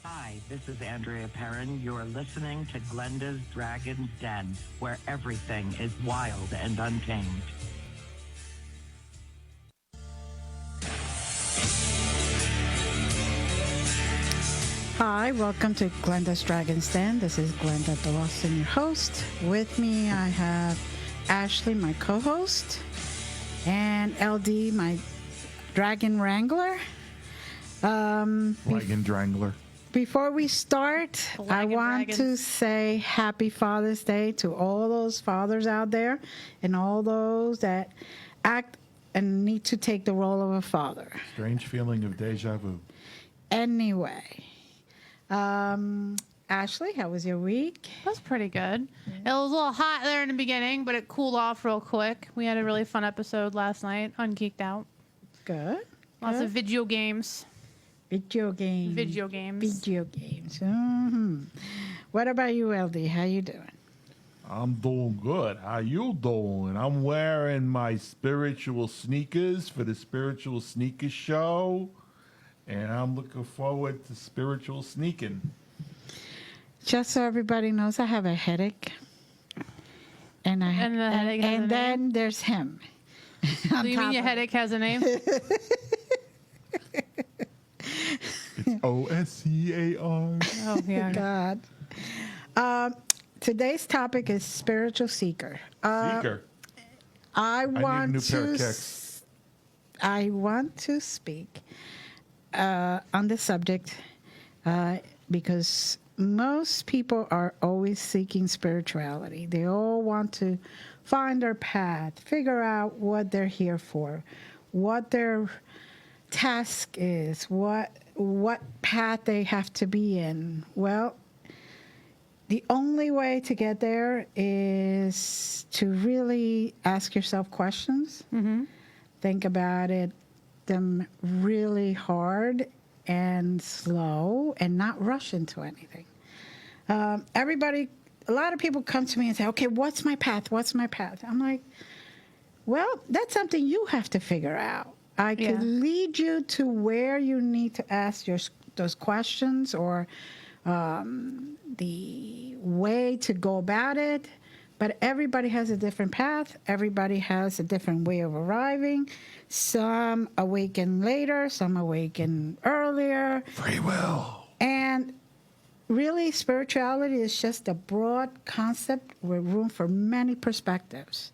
Hi, this is Andrea Perrin. You're listening to Glenda's Dragon's Den, where everything is wild and untamed. Hi, welcome to Glenda's Dragon's Den. This is Glenda Dawson, your host. With me, I have Ashlee, my co-host, and LD, my dragon wrangler. Dragon Drangler. Before we start, I want to say Happy Father's Day to all those fathers out there and all those that act and need to take the role of a father. Strange feeling of deja vu. Anyway, Ashlee, how was your week? That was pretty good. It was a little hot there in the beginning, but it cooled off real quick. We had a really fun episode last night on Geeked Out. Good. Lots of video games. Video games. Video games. Video games. Mm-hmm. What about you, LD? How you doing? I'm doing good. How you doing? I'm wearing my spiritual sneakers for the Spiritual Sneakers Show, and I'm looking forward to spiritual sneaking. Just so everybody knows, I have a headache, and then there's him. Do you mean your headache has a name? It's OSCAR. Oh, yeah. God. Today's topic is spiritual seeker. Seeker. I need a new pair of kicks. I want to speak on the subject because most people are always seeking spirituality. They all want to find their path, figure out what they're here for, what their task is, what path they have to be in. Well, the only way to get there is to really ask yourself questions, think about them really hard and slow, and not rush into anything. A lot of people come to me and say, okay, what's my path? What's my path? I'm like, well, that's something you have to figure out. I could Yeah. lead you to where you need to ask those questions or the way to go about it. But everybody has a different path. Everybody has a different way of arriving. Some awaken later, some awaken earlier. Free will. And really, spirituality is just a broad concept with room for many perspectives.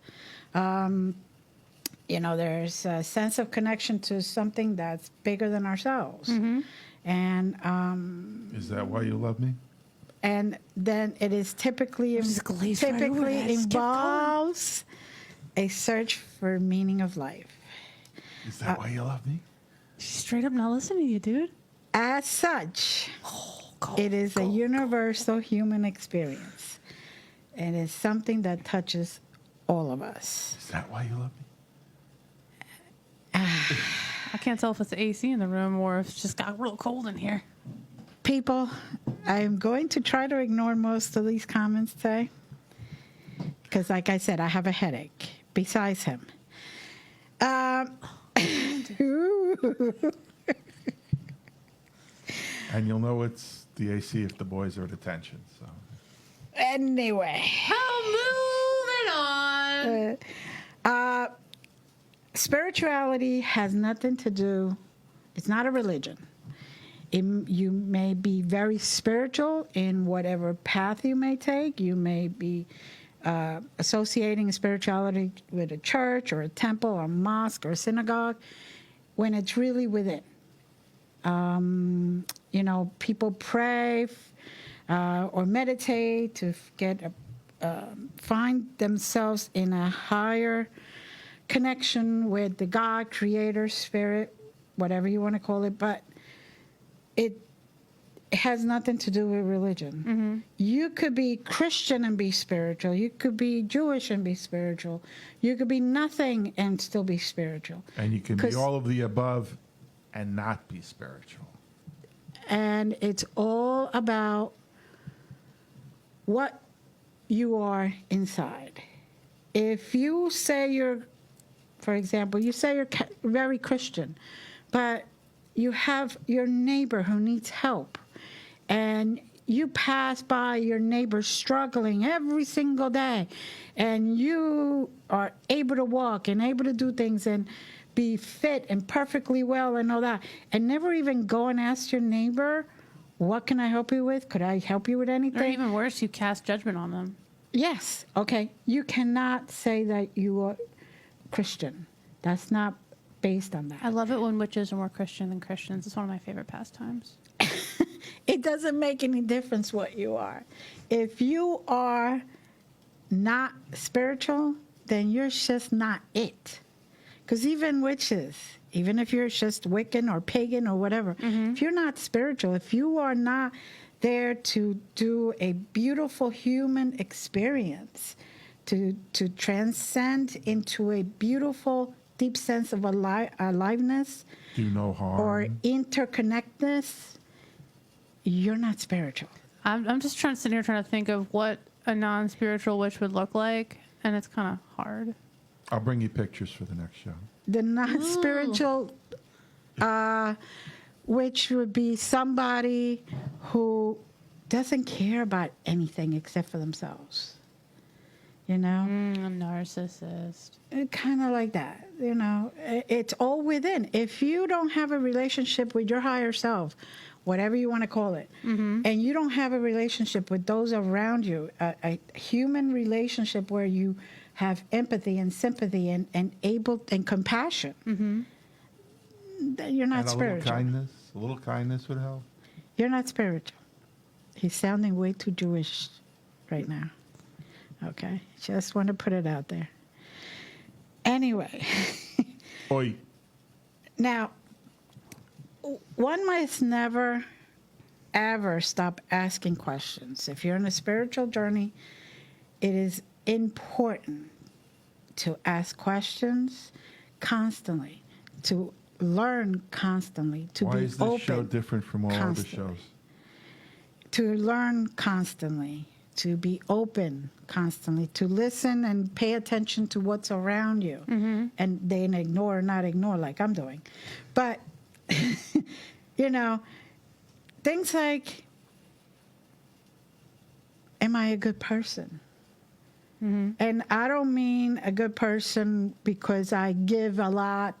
There's a sense of connection to something that's bigger than ourselves. And Is that why you love me? and then it is typically Just glaze right over typically that. Just kept going. involves a search for meaning of life. Is that why you love me? She's straight up not listening to you, dude. As such, Go, it is a go. universal human experience. And it's something that touches all of us. Is that why you love me? I can't tell if it's the AC in the room or if it's just got real cold in here. People, I'm going to try to ignore most of these comments today. Because, like I said, I have a headache besides him. And you'll know it's the AC if the boys are at attention. So Anyway. Oh, moving on. Spirituality has nothing to do, it's not a religion. You may be very spiritual in whatever path you may take. You may be associating spirituality with a church or a temple or a mosque or a synagogue when it's really within. People pray or meditate to find themselves in a higher connection with the God, creator, spirit, whatever you want to call it, but it has nothing to do with religion. You could be Christian and be spiritual. You could be Jewish and be spiritual. You could be nothing and still be spiritual. and you can be 'Cause- all of the above and not be spiritual. And it's all about what you are inside. If you say for example, you say you're very Christian, but you have your neighbor who needs help, and you pass by your neighbor struggling every single day, and you are able to walk and able to do things and be fit and perfectly well and all that, and never even go and ask your neighbor, what can I help you with? Could I help you with Or anything? even worse, you cast judgment on them. Yes. Okay. You cannot say that you are Christian. That's not based on I that. love it when witches are more Christian than Christians. It's one of my favorite pastimes. It doesn't make any difference what you are. If you are not spiritual, then you're just not it. Because even witches, even if you're just Wiccan or pagan or whatever, if you're not spiritual, if you are not there to do a beautiful human experience, to transcend into a beautiful, deep sense of aliveness Do no harm. or interconnectedness, you're not spiritual. I'm just sitting here trying to think of what a non-spiritual witch would look like, and it's kind of hard. I'll bring you pictures for the next show. The non-spiritual, which would be somebody who doesn't care about anything except for themselves. You know? A narcissist. Kind of like that. You know? It's all within. If you don't have a relationship with your higher self, whatever you want to call it, and you don't have a relationship with those around you, a human relationship where you have empathy and sympathy and compassion, then you're not And spiritual. a little kindness would help. You're not spiritual. He's sounding way too Jewish right now. Okay, just want to put it out there. Anyway, Oi. now, one must never, ever stop asking questions. If you're on a spiritual journey, it is important to ask questions constantly, to learn constantly, to Why be is this show open, different from all other constantly. shows? to learn constantly, to be open constantly, to listen and pay attention to what's around you, and then ignore or not ignore like I'm doing. But, you know, things like, am I a good person? And I don't mean a good person because I give a lot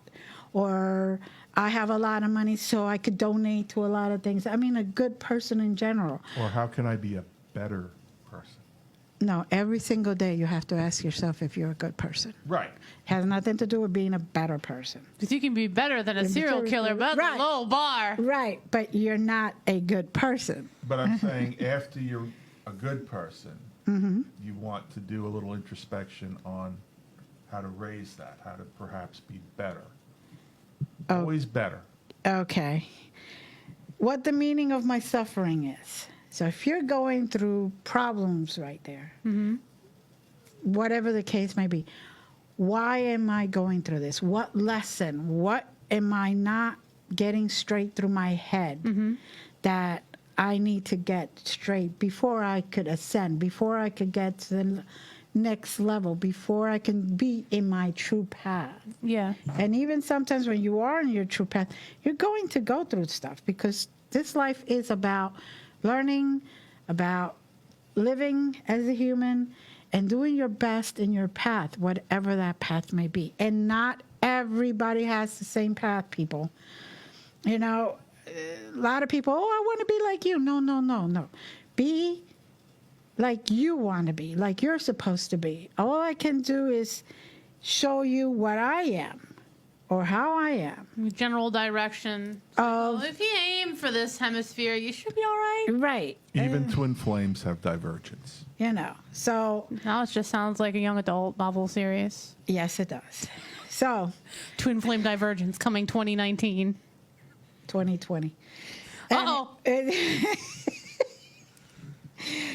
or I have a lot of money so I could donate to a lot of things. I mean a good person in general. Or how can I be a better person? No, every single day you have to ask yourself if you're a good person. Right. Has nothing to do with being a better person. Because you can be better than a serial killer, but that's a low bar. Right, but you're not a good person. But I'm saying after you're a good person, you want to do a little introspection on how to raise that, how to perhaps be better. Always better. Okay. What the meaning of my suffering is. So if you're going through problems right there, whatever the case may be, why am I going through this? What lesson? What am I not getting straight through my head that I need to get straight before I could ascend, before I could get to the next level, before I can be in my true path? Yeah. And even sometimes when you are in your true path, you're going to go through stuff because this life is about learning, about living as a human, and doing your best in your path, whatever that path may be. And not everybody has the same path, people. You know, a lot of people, oh, I want to be like you. No, no, no, no. Be like you want to be, like you're supposed to be. All I can do is show you what I am or how I am. General direction. So if you aim for this hemisphere, you should be all right. Right. Even twin flames have divergence. You know, so. Now it just sounds like a young adult novel series. Yes, it does. So. Twin flame divergence coming 2019. 2020. Uh-oh.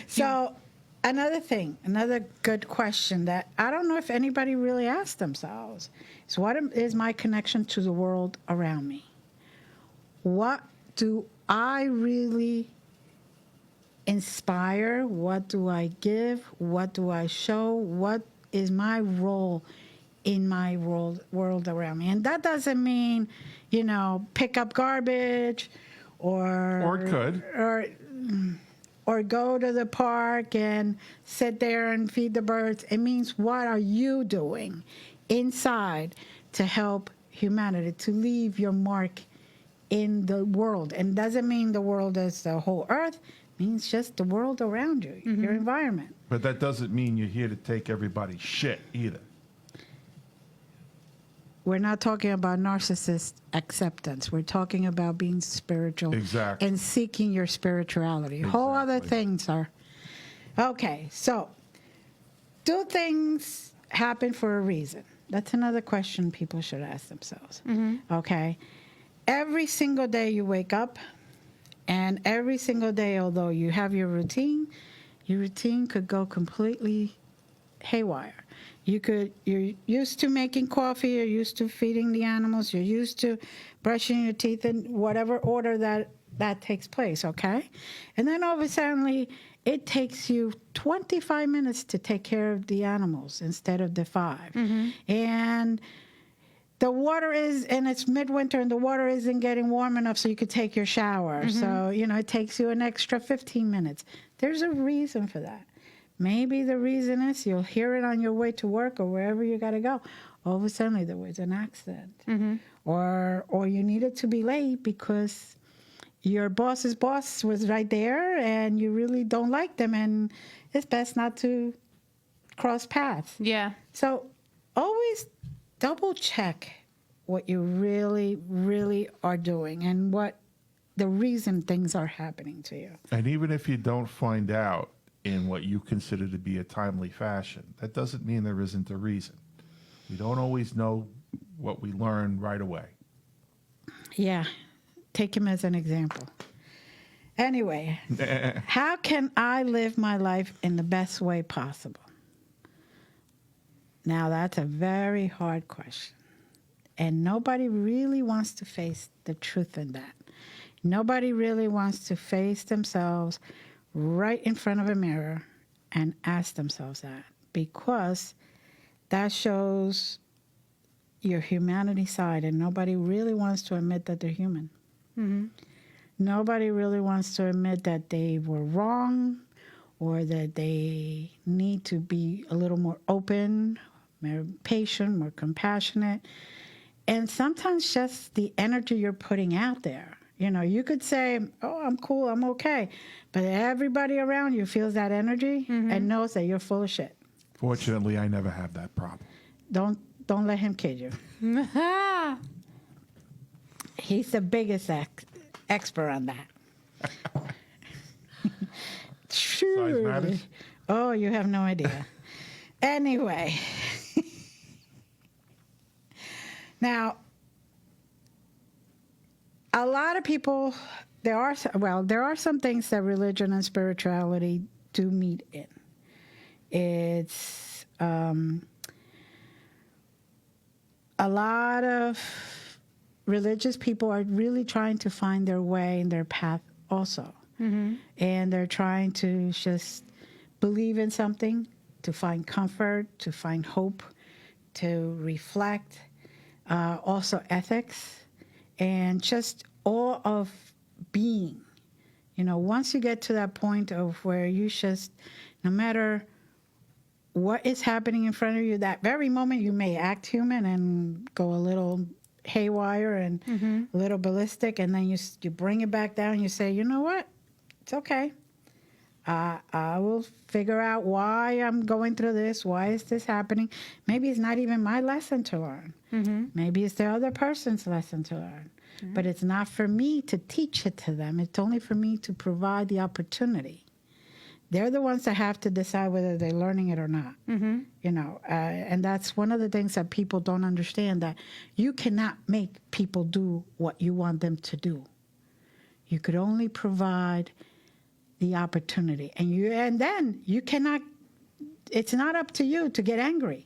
So another good question that I don't know if anybody really asked themselves is, what is my connection to the world around me? What do I really inspire? What do I give? What do I show? What is my role in my world around me? And that doesn't mean, you know, pick up garbage or it could. Or go to the park and sit there and feed the birds. It means, what are you doing inside to help humanity, to leave your mark in the world? And doesn't mean the world is the whole earth. It means just the world around you, your environment. But that doesn't mean you're here to take everybody's shit either. We're not talking about narcissist acceptance. We're talking about being spiritual. Exactly. And seeking your spirituality. Whole other things are. Okay, so do things happen for a reason? That's another question people should ask themselves. Okay. Every single day you wake up, and every single day, although you have your routine could go completely haywire. You're used to making coffee, you're used to feeding the animals, you're used to brushing your teeth in whatever order that takes place, okay? And then all of a sudden, it takes you 25 minutes to take care of the animals instead of the 5. And the water and it's midwinter and the water isn't getting warm enough so you could take your shower. So, you know, it takes you an extra 15 minutes. There's a reason for that. Maybe the reason is you'll hear it on your way to work or wherever you got to go. All of a sudden, there was an accident. Or you needed to be late because your boss's boss was right there and you really don't like them and it's best not to cross paths. Yeah. So always double check what you really, really are doing and what the reason things are happening to you. And even if you don't find out in what you consider to be a timely fashion, that doesn't mean there isn't a reason. We don't always know what we learn right away. Yeah. Take him as an example. Anyway, how can I live my life in the best way possible? Now, that's a very hard question. And nobody really wants to face the truth in that. Nobody really wants to face themselves right in front of a mirror and ask themselves that, because that shows your humanity side, and nobody really wants to admit that they're human. Nobody really wants to admit that they were wrong, or that they need to be a little more open, more patient, more compassionate. And sometimes just the energy you're putting out there. You know, you could say, oh, I'm cool, I'm okay. But everybody around you feels that energy and knows that you're full of shit. Fortunately, I never have that problem. Don't let him kid you. He's the biggest expert on that. Size matters? Oh, you have no idea. Anyway. Now, a lot of people, there are some things that religion and spirituality do meet in. It's a lot of religious people are really trying to find their way and their path also. And they're trying to just believe in something, to find comfort, to find hope, to reflect, also ethics, and just all of being. You know, once you get to that point of where you just, no matter what is happening in front of you, that very moment you may act human and go a little haywire and a little ballistic, and then you bring it back down and you say, you know what? It's okay. I will figure out why I'm going through this. Why is this happening? Maybe it's not even my lesson to learn. Maybe it's the other person's lesson to learn. But it's not for me to teach it to them. It's only for me to provide the opportunity. They're the ones that have to decide whether they're learning it or not. You know, and that's one of the things that people don't understand, that you cannot make people do what you want them to do. You could only provide the opportunity, and then you cannot. It's not up to you to get angry,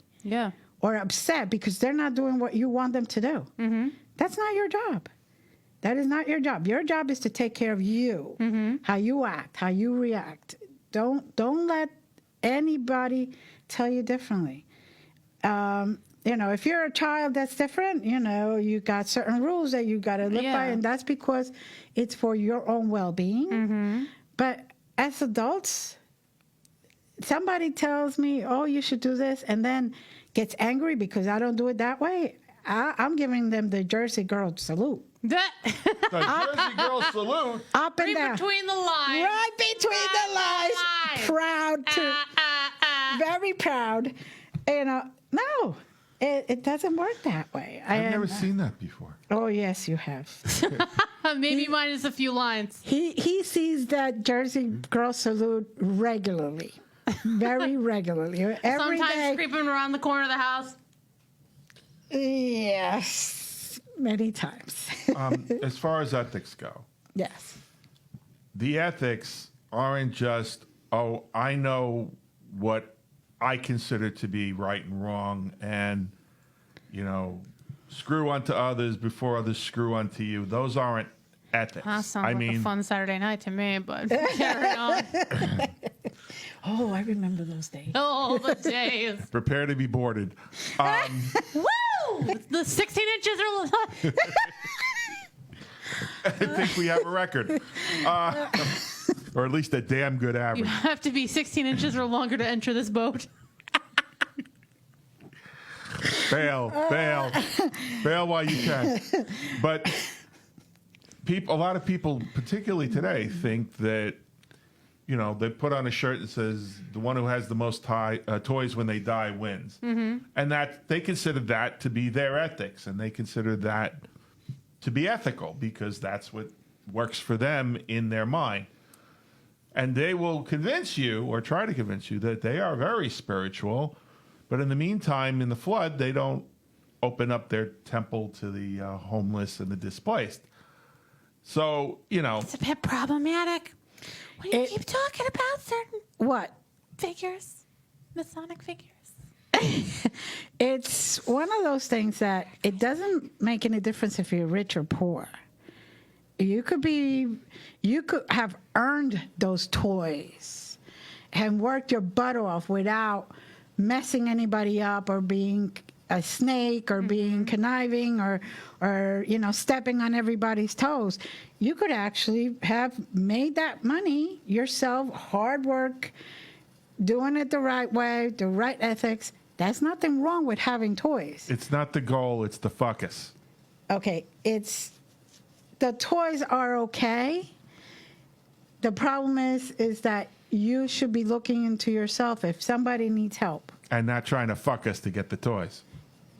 or upset because they're not doing what you want them to do. That's not your job. That is not your job. Your job is to take care of you, how you act, how you react. Don't let anybody tell you differently. You know, if you're a child that's different, you know, you got certain rules that you got to live by, and that's because it's for your own well-being. But as adults, somebody tells me, oh, you should do this, and then gets angry because I don't do it that way, I'm giving them the Jersey girl salute. The Jersey girl salute. Up and down. Between the lines. Right between the lines. Proud to. Very proud. You know, no, it doesn't work that way. I've never seen that before. Oh, yes, you have. Maybe minus a few lines. He sees that Jersey girl salute regularly. Very regularly. Every Sometimes day. creeping around the corner of the house. Yes, many times. As far as ethics go, Yes. the ethics aren't just, oh, I know what I consider to be right and wrong, and, you know, screw unto others before others screw unto you. Those aren't ethics. That sounds like a fun Saturday night to me, but carry on. Oh, I remember those days. Oh, the days. Prepare to be boarded. Woo! The 16 inches are... I think we have a record. Or at least a damn good You average. have to be 16 inches or longer to enter this boat. Bail while you can. But a lot of people, particularly today, think that, you know, they put on a shirt that says the one who has the most toys when they die wins. And that they consider that to be their ethics, and they consider that to be ethical because that's what works for them in their mind. And they will convince you, or try to convince you, that they are very spiritual. But in the meantime, in the flood, they don't open up their temple to the homeless and the displaced. So, you know. It's a bit problematic when you keep talking about certain What? figures, Masonic figures. It's one of those things that it doesn't make any difference if you're rich or poor. You could have earned those toys. and worked your butt off without messing anybody up or being a snake or being conniving or stepping on everybody's toes, you could actually have made that money yourself, hard work, doing it the right way, the right ethics. There's nothing wrong with having toys. It's not the goal, it's the focus. Okay, the toys are okay. The problem is that you should be looking into yourself. If somebody needs help And not trying to fuck us to get the toys.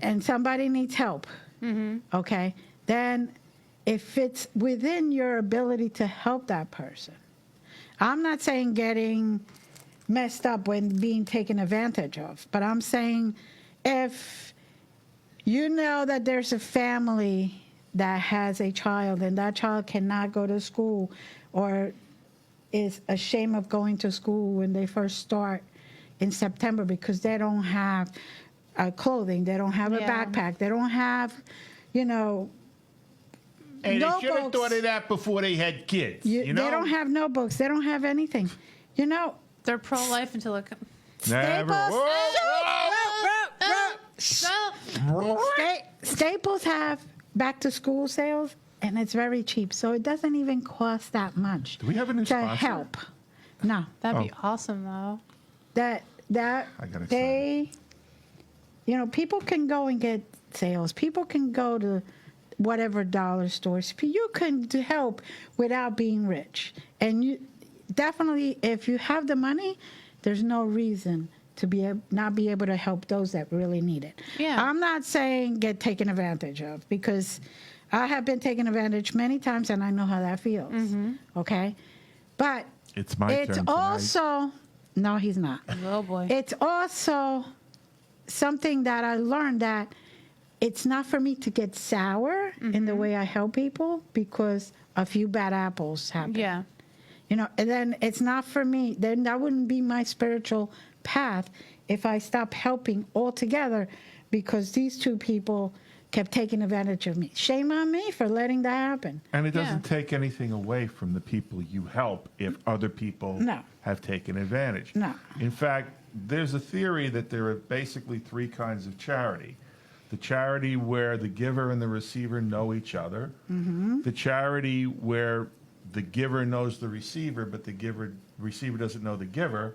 and somebody needs help, okay, then if it's within your ability to help that person, I'm not saying getting messed up when being taken advantage of, but I'm saying if you know that there's a family that has a child and that child cannot go to school or is ashamed of going to school when they first start in September because they don't have clothing, they don't have a Yeah. backpack, they don't have, Hey, they should have notebooks. thought of that before they had kids. They don't have notebooks, they don't have anything. They're pro-life until it. Never. Staples have back to school sales, and it's very cheap, so it doesn't even cost that much. Do we have a new to sponsor? help? No, That'd be awesome, though. that I got they, people can go and get sales. People can go to whatever dollar stores. You can help without being rich, and you definitely, if you have the money, there's no reason to not be able to help those that really need it. Yeah. I'm not saying get taken advantage of, because I have been taken advantage many times and I know how that feels. Okay? But It's my turn it's tonight. also, no, he's not. Oh boy. It's also something that I learned that it's not for me to get sour in the way I help people because a few bad apples happen. Yeah. And then it's not for me. Then that wouldn't be my spiritual path if I stop helping altogether because these two people kept taking advantage of me. Shame on me for letting that happen. And it doesn't take anything away from the people you help if other people No. have taken advantage. No. In fact, there's a theory that there are basically three kinds of charity. The charity where the giver and the receiver know each other. The charity where the giver knows the receiver, but the receiver doesn't know the giver.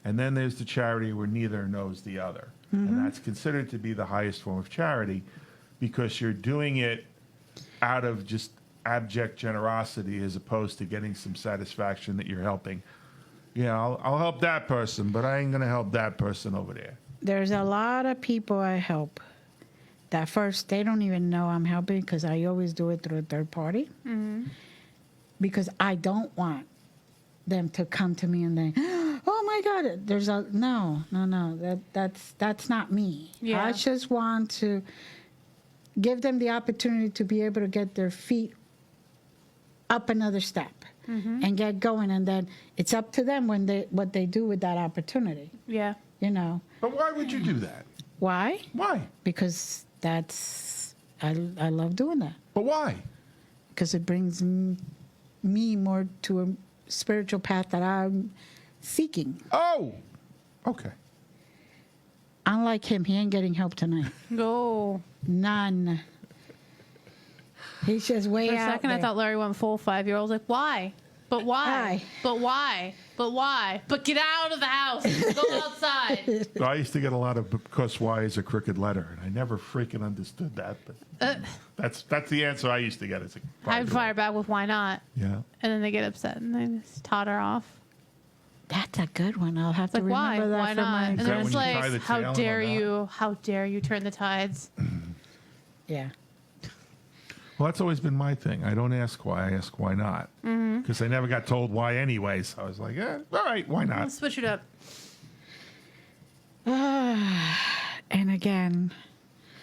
And then there's the charity where neither knows the other. And that's considered to be the highest form of charity because you're doing it out of just abject generosity as opposed to getting some satisfaction that you're helping. I'll help that person, but I ain't going to help that person over there. There's a lot of people I help that first, they don't even know I'm helping because I always do it through a third party. Because I don't want them to come to me and then, oh my God, there's a, no, that's not me. Yeah. I just want to give them the opportunity to be able to get their feet up another step and get going. And then it's up to them what they do with that opportunity, Yeah. But why would you do that? Why? Why? Because I love doing that. But why? Because it brings me more to a spiritual path that I'm seeking. Oh, okay. Unlike him, he ain't getting help tonight. Go. None. He's just way For a out second, there. I thought Larry went full 5-year-old. Like, why? But why? Why? But why? But why? But get out of the house. Go outside. I used to get a lot of because Y is a crooked letter, and I never freaking understood that. But that's the answer I used to get as a I'd fire back with why not? Yeah. And then they get upset and they just totter off. That's a good one. I'll have It's to like, why? remember that Why for not? my... And Is then that it's when you tie like, the how tail dare and all you? How dare you turn the tides? Yeah. Well, that's always been my thing. I don't ask why. I ask why not. Because I never got told why anyway. So I was like, yeah, all right, why not? Let's switch it up. And again,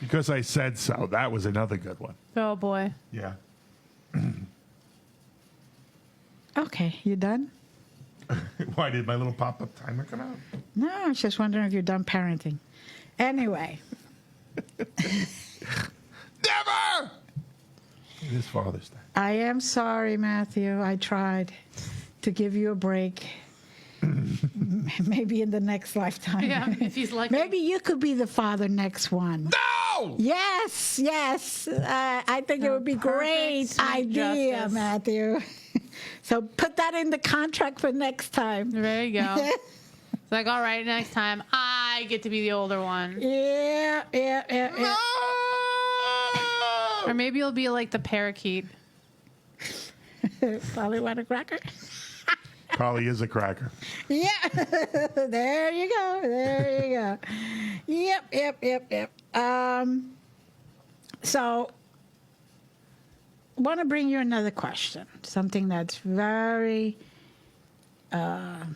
Because I said so. That was another good one. Oh boy. Yeah. okay, you done? Why did my little pop-up timer come out? No, I was just wondering if you're done parenting. Anyway, Never! It is Father's Day. I am sorry, Matthew. I tried to give you a break. Maybe in the next lifetime. Yeah, if he's lucky. Maybe you could be the father next one. No! Yes, yes. I think it would be Perfect, great sweet idea, justice. Matthew. So put that in the contract for next time. There you go. It's like, all right, next time I get to be the older one. Yeah. No! Or maybe you'll be like the parakeet. Probably want a cracker. Polly is a cracker. Yeah. There you go. There you go. Yep. So, want to bring you another question. Something that's very a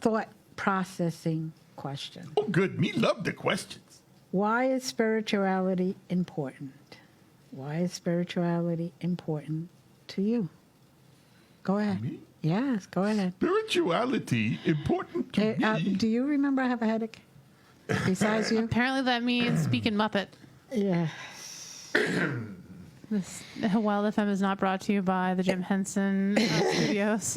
thought processing question. Oh, good. Me love the questions. Why is spirituality important? Why is spirituality important to you? Go ahead. Me? Yes, go ahead. Spirituality important to me. Do you remember I have a headache? Besides you? Apparently that means speaking Muppet. Yeah. This Wild FM is not brought to you by the Jim Henson Studios.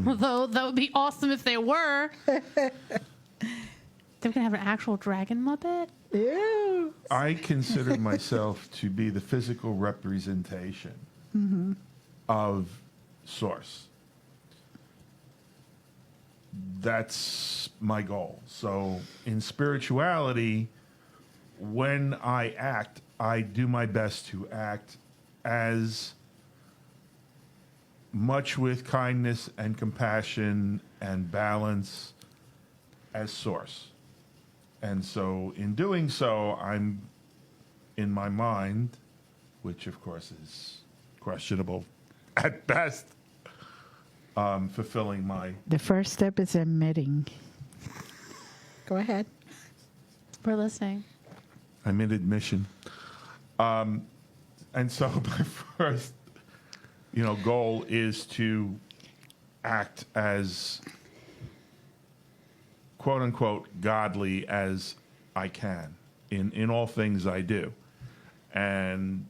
Although that would be awesome if they were. They're going to have an actual dragon Muppet? Yeah. I consider myself to be the physical representation of Source. That's my goal. So in spirituality, when I act, I do my best to act as much with kindness and compassion and balance as Source. And so in doing so, I'm, in my mind, which of course is questionable at best, fulfilling my... The first step is admitting. Go ahead. We're listening. I'm in admission. And so my first, goal is to act as quote unquote godly as I can in all things I do. And,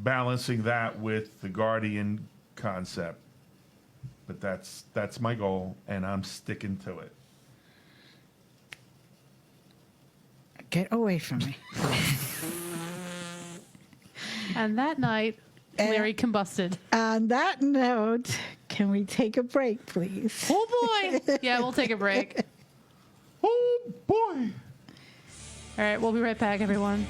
balancing that with the guardian concept. But that's my goal, and I'm sticking to it. Get away from me. And that night, Larry combusted. On that note, can we take a break, please? Oh, boy. Yeah, we'll take a break. Oh, boy. All right, we'll be right back, everyone.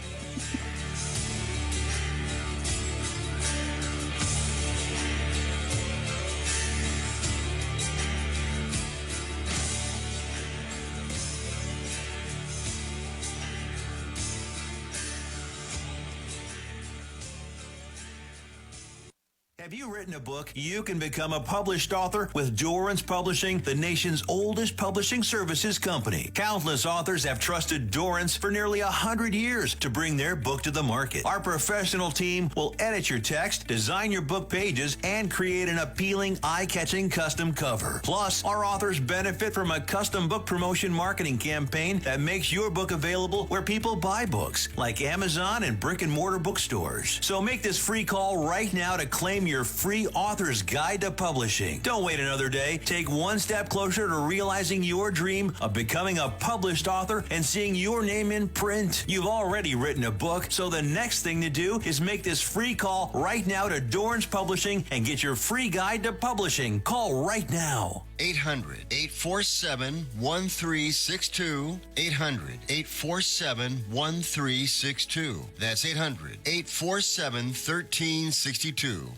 Have you written a book? You can become a published author with Dorrance Publishing, the nation's oldest publishing services company. Countless authors have trusted Dorrance for nearly 100 years to bring their book to the market. Our professional team will edit your text, design your book pages, and create an appealing, eye-catching custom cover. Plus, our authors benefit from a custom book promotion marketing campaign that makes your book available where people buy books, like Amazon and brick-and-mortar bookstores. So make this free call right now to claim your free author's guide to publishing. Don't wait another day. Take one step closer to realizing your dream of becoming a published author and seeing your name in print. You've already written a book, so the next thing to do is make this free call right now to Dorrance Publishing and get your free guide to publishing. Call right now. 800-847-1362. 800-847-1362. That's 800-847-1362.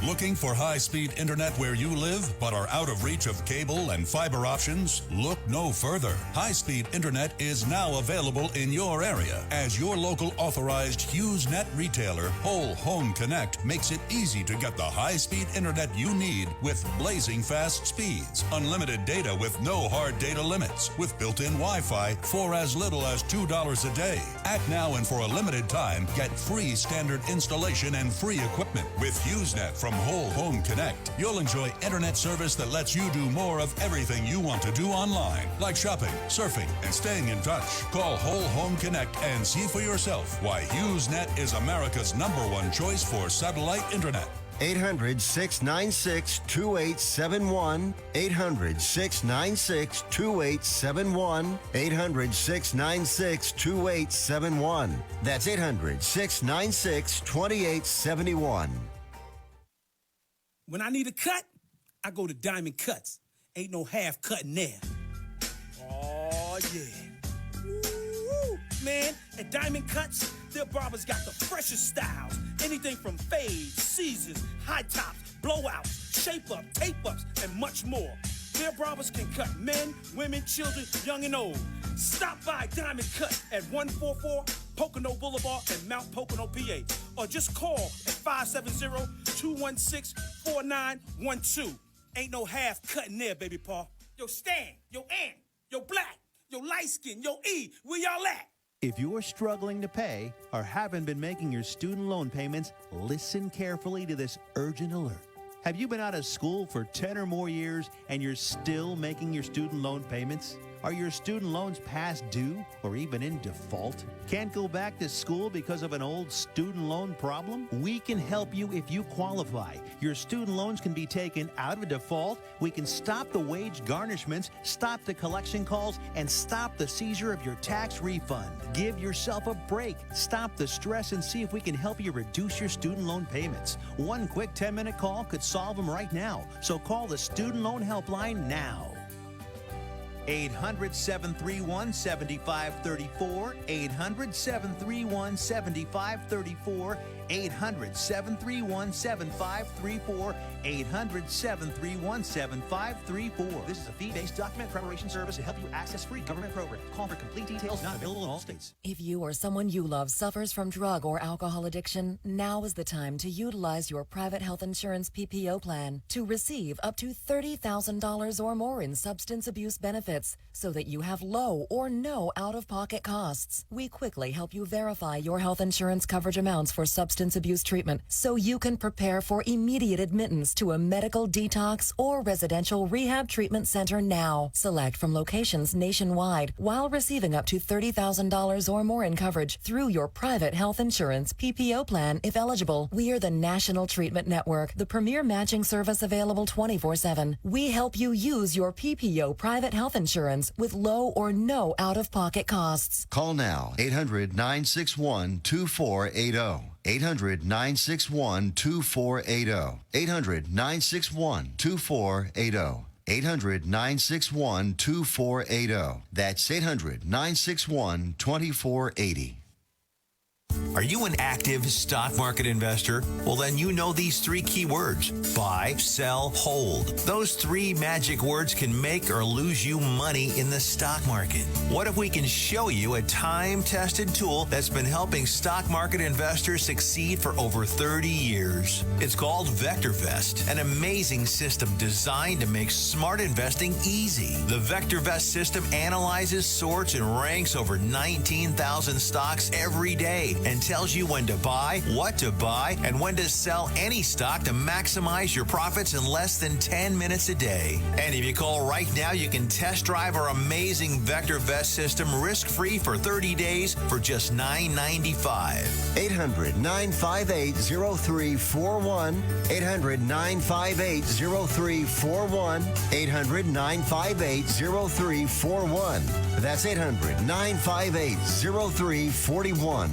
Looking for high-speed internet where you live but are out of reach of cable and fiber options? Look no further. High-speed internet is now available in your area as your local authorized HughesNet retailer, Whole Home Connect, makes it easy to get the high-speed internet you need with blazing fast speeds, unlimited data with no hard data limits, with built-in Wi-Fi for as little as $2 a day. Act now and for a limited time, get free standard installation and free equipment with HughesNet from Whole Home Connect. You'll enjoy internet service that lets you do more of everything you want to do online, like shopping, surfing, and staying in touch. Call Whole Home Connect and see for yourself why HughesNet is America's #1 choice for satellite internet. 800-696-2871. 800-696-2871. 800-696-2871. That's 800-696-2871. When I need a cut, I go to Diamond Cuts. Ain't no half cutting there. Oh, yeah. Woo, man, at Diamond Cuts, their barbers got the freshest styles. Anything from fades, scissors, high tops, blowouts, shape-up, tape-ups, and much more. Their barbers can cut men, women, children, young and old. Stop by Diamond Cut at 144 Pocono Boulevard in Mount Pocono, PA. Or just call at 570-216-4912. Ain't no half cutting there, baby paw. Yo, Stan, yo, Ant, yo, Black, yo, Light Skin, yo, E, where y'all at? If you're struggling to pay or haven't been making your student loan payments, listen carefully to this urgent alert. Have you been out of school for 10 or more years and you're still making your student loan payments? Are your student loans past due or even in default? Can't go back to school because of an old student loan problem? We can help you if you qualify. Your student loans can be taken out of default. We can stop the wage garnishments, stop the collection calls, and stop the seizure of your tax refund. Give yourself a break. Stop the stress and see if we can help you reduce your student loan payments. One quick 10-minute call could solve them right now. So call the Student Loan Helpline now. 800-731-7534, 800-731-7534, 800-731-7534, 800-731-7534. This is a fee-based document preparation service to help you access free government programs. Call for complete details, not available in all states. If you or someone you love suffers from drug or alcohol addiction, now is the time to utilize your private health insurance PPO plan to receive up to $30,000 or more in substance abuse benefits so that you have low or no out-of-pocket costs. We quickly help you verify your health insurance coverage amounts for substance abuse treatment so you can prepare for immediate admittance to a medical detox or residential rehab treatment center now. Select from locations nationwide while receiving up to $30,000 or more in coverage through your private health insurance PPO plan if eligible. We are the National Treatment Network, the premier matching service available 24/7. We help you use your PPO private health insurance with low or no out-of-pocket costs. Call now, 800-961-2480. 800-961-2480. 800-961-2480. 800-961-2480. That's 800-961-2480. Are you an active stock market investor? Well, then you know these three key words: buy, sell, hold. Those three magic words can make or lose you money in the stock market. What if we can show you a time-tested tool that's been helping stock market investors succeed for over 30 years? It's called VectorVest, an amazing system designed to make smart investing easy. The VectorVest system analyzes, sorts, and ranks over 19,000 stocks every day and tells you when to buy, what to buy, and when to sell any stock to maximize your profits in less than 10 minutes a day. And if you call right now, you can test drive our amazing VectorVest system risk-free for 30 days for just $9.95. 800-958-0341. 800-958-0341. 800-958-0341. That's 800-958-0341.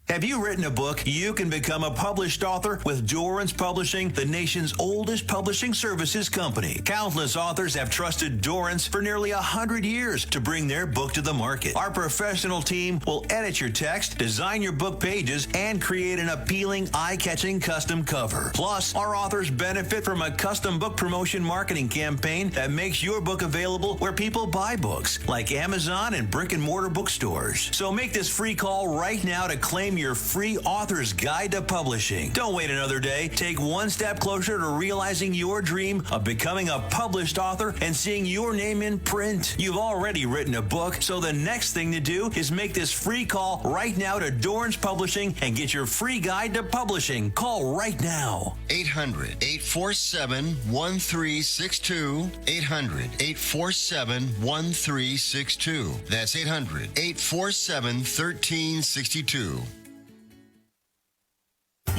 Have you written a book? You can become a published author with Dorrance Publishing, the nation's oldest publishing services company. Countless authors have trusted Dorrance for nearly 100 years to bring their book to the market. Our professional team will edit your text, design your book pages, and create an appealing, eye-catching custom cover. Plus, our authors benefit from a custom book promotion marketing campaign that makes your book available where people buy books, like Amazon and brick-and-mortar bookstores. So make this free call right now to claim your free author's guide to publishing. Don't wait another day. Take one step closer to realizing your dream of becoming a published author and seeing your name in print. You've already written a book, so the next thing to do is make this free call right now to Dorrance Publishing and get your free guide to publishing. Call right now. 800-847-1362. 800-847-1362. That's 800-847-1362.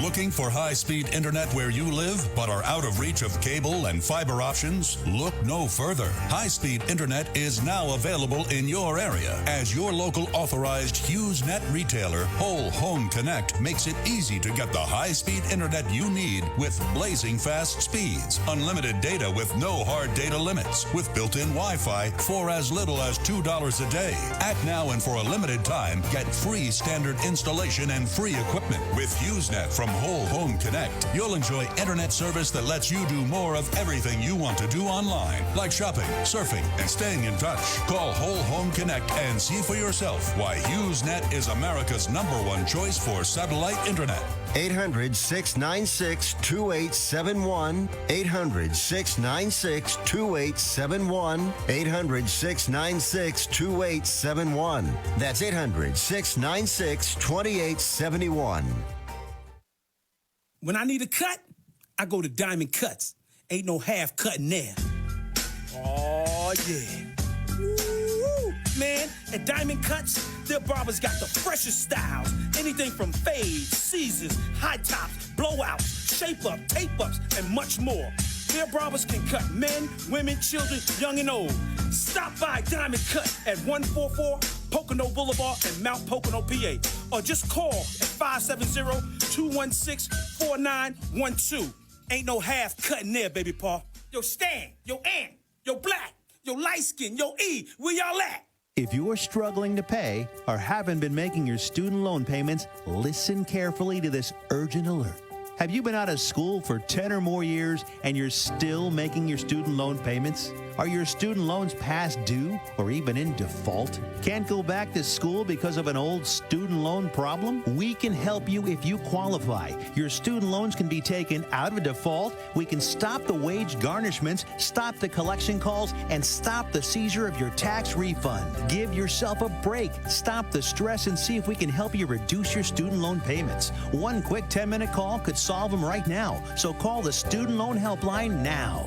Looking for high-speed internet where you live but are out of reach of cable and fiber options? Look no further. High-speed internet is now available in your area as your local authorized HughesNet retailer, Whole Home Connect, makes it easy to get the high-speed internet you need with blazing fast speeds, unlimited data with no hard data limits, with built-in Wi-Fi for as little as $2 a day. Act now and for a limited time, get free standard installation and free equipment with HughesNet from Whole Home Connect. You'll enjoy internet service that lets you do more of everything you want to do online, like shopping, surfing, and staying in touch. Call Whole Home Connect and see for yourself why HughesNet is America's #1 choice for satellite internet. 800-696-2871. 800-696-2871. 800-696-2871. That's 800-696-2871. When I need a cut, I go to Diamond Cuts. Ain't no half cutting there. Oh, yeah. Woo, man, at Diamond Cuts, their barbers got the freshest styles. Anything from fades, Caesars, high tops, blowouts, shape-up, tape-ups, and much more. Their barbers can cut men, women, children, young and old. Stop by Diamond Cut at 144 Pocono Boulevard in Mount Pocono, PA. Or just call at 570-216-4912. Ain't no half cutting there, baby paw. Yo, Stan, yo, Ant, yo, Black, yo, Light Skin, yo, E, where y'all at? If you are struggling to pay or haven't been making your student loan payments, listen carefully to this urgent alert. Have you been out of school for 10 or more years and you're still making your student loan payments? Are your student loans past due or even in default? Can't go back to school because of an old student loan problem? We can help you if you qualify. Your student loans can be taken out of default. We can stop the wage garnishments, stop the collection calls, and stop the seizure of your tax refund. Give yourself a break. Stop the stress and see if we can help you reduce your student loan payments. One quick 10-minute call could solve them right now. So call the Student Loan Helpline now.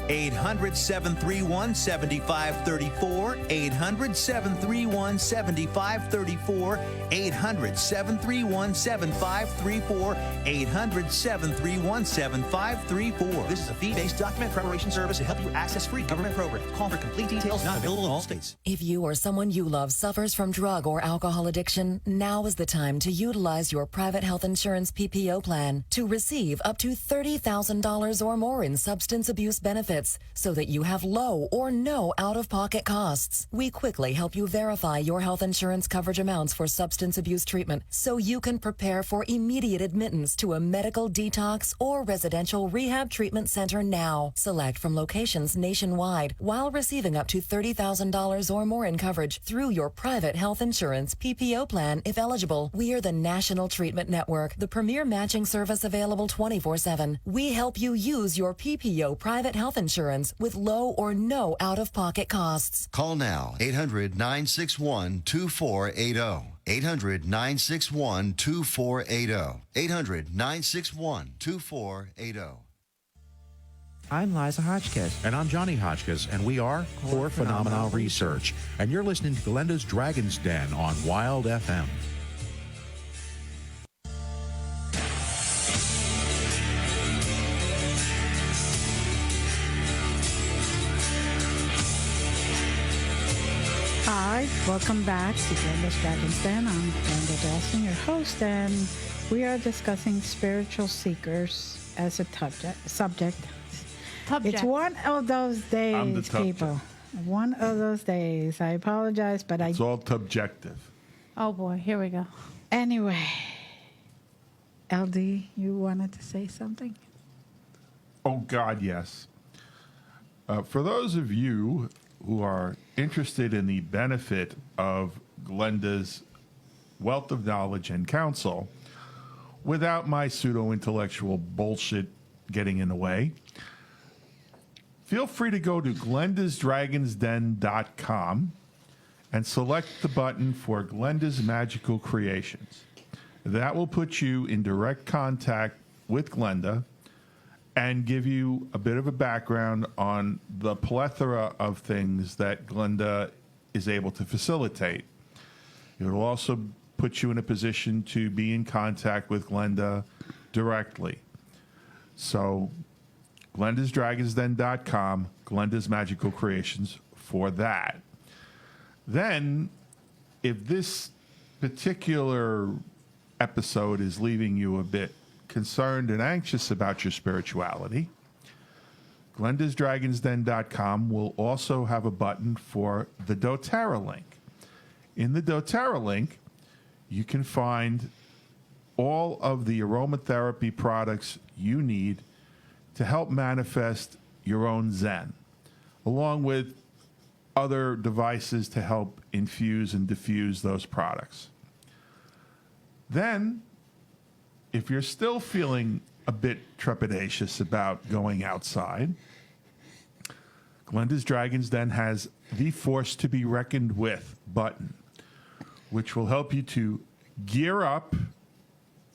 800-731-7534, 800-731-7534, 800-731-7534, 800-731-7534. This is a fee-based document preparation service to help you access free government programs. Call for complete details, not available in all states. If you or someone you love suffers from drug or alcohol addiction, now is the time to utilize your private health insurance PPO plan to receive up to $30,000 or more in substance abuse benefits, so that you have low or no out-of-pocket costs. We quickly help you verify your health insurance coverage amounts for substance abuse treatment so you can prepare for immediate admittance to a medical detox or residential rehab treatment center now. Select from locations nationwide while receiving up to $30,000 or more in coverage through your private health insurance PPO plan if eligible. We are the National Treatment Network, the premier matching service available 24/7. We help you use your PPO private health insurance with low or no out-of-pocket costs. Call now, 800-961-2480. 800-961-2480. 800-961-2480. I'm Liza Hotchkiss. And I'm Johnny Hotchkiss, and we are Core Phenomena Research. And you're listening to Glenda's Dragon's Den on Wild FM. Hi, welcome back to Glenda's Dragon's Den. I'm Glenda Dawson, your host, and we are discussing spiritual seekers as a subject. It's one of those days, people. One of those days. I apologize, but it's all subjective. Oh boy, here we go. Anyway, LD, you wanted to say something? Oh, God, yes. For those of you who are interested in the benefit of Glenda's wealth of knowledge and counsel, without my pseudo-intellectual bullshit getting in the way, feel free to go to glendasdragonsden.com and select the button for Glenda's Magical Creations. That will put you in direct contact with Glenda and give you a bit of a background on the plethora of things that Glenda is able to facilitate. It will also put you in a position to be in contact with Glenda directly. So Glenda'sDragonsDen.com, Glenda's Magical Creations for that. Then, if this particular episode is leaving you a bit concerned and anxious about your spirituality, Glenda'sDragonsDen.com will also have a button for the doTERRA link. In the doTERRA link, you can find all of the aromatherapy products you need to help manifest your own Zen, along with other devices to help infuse and diffuse those products. Then, if you're still feeling a bit trepidatious about going outside, Glenda's Dragons Den has the Force to be Reckoned With button, which will help you to gear up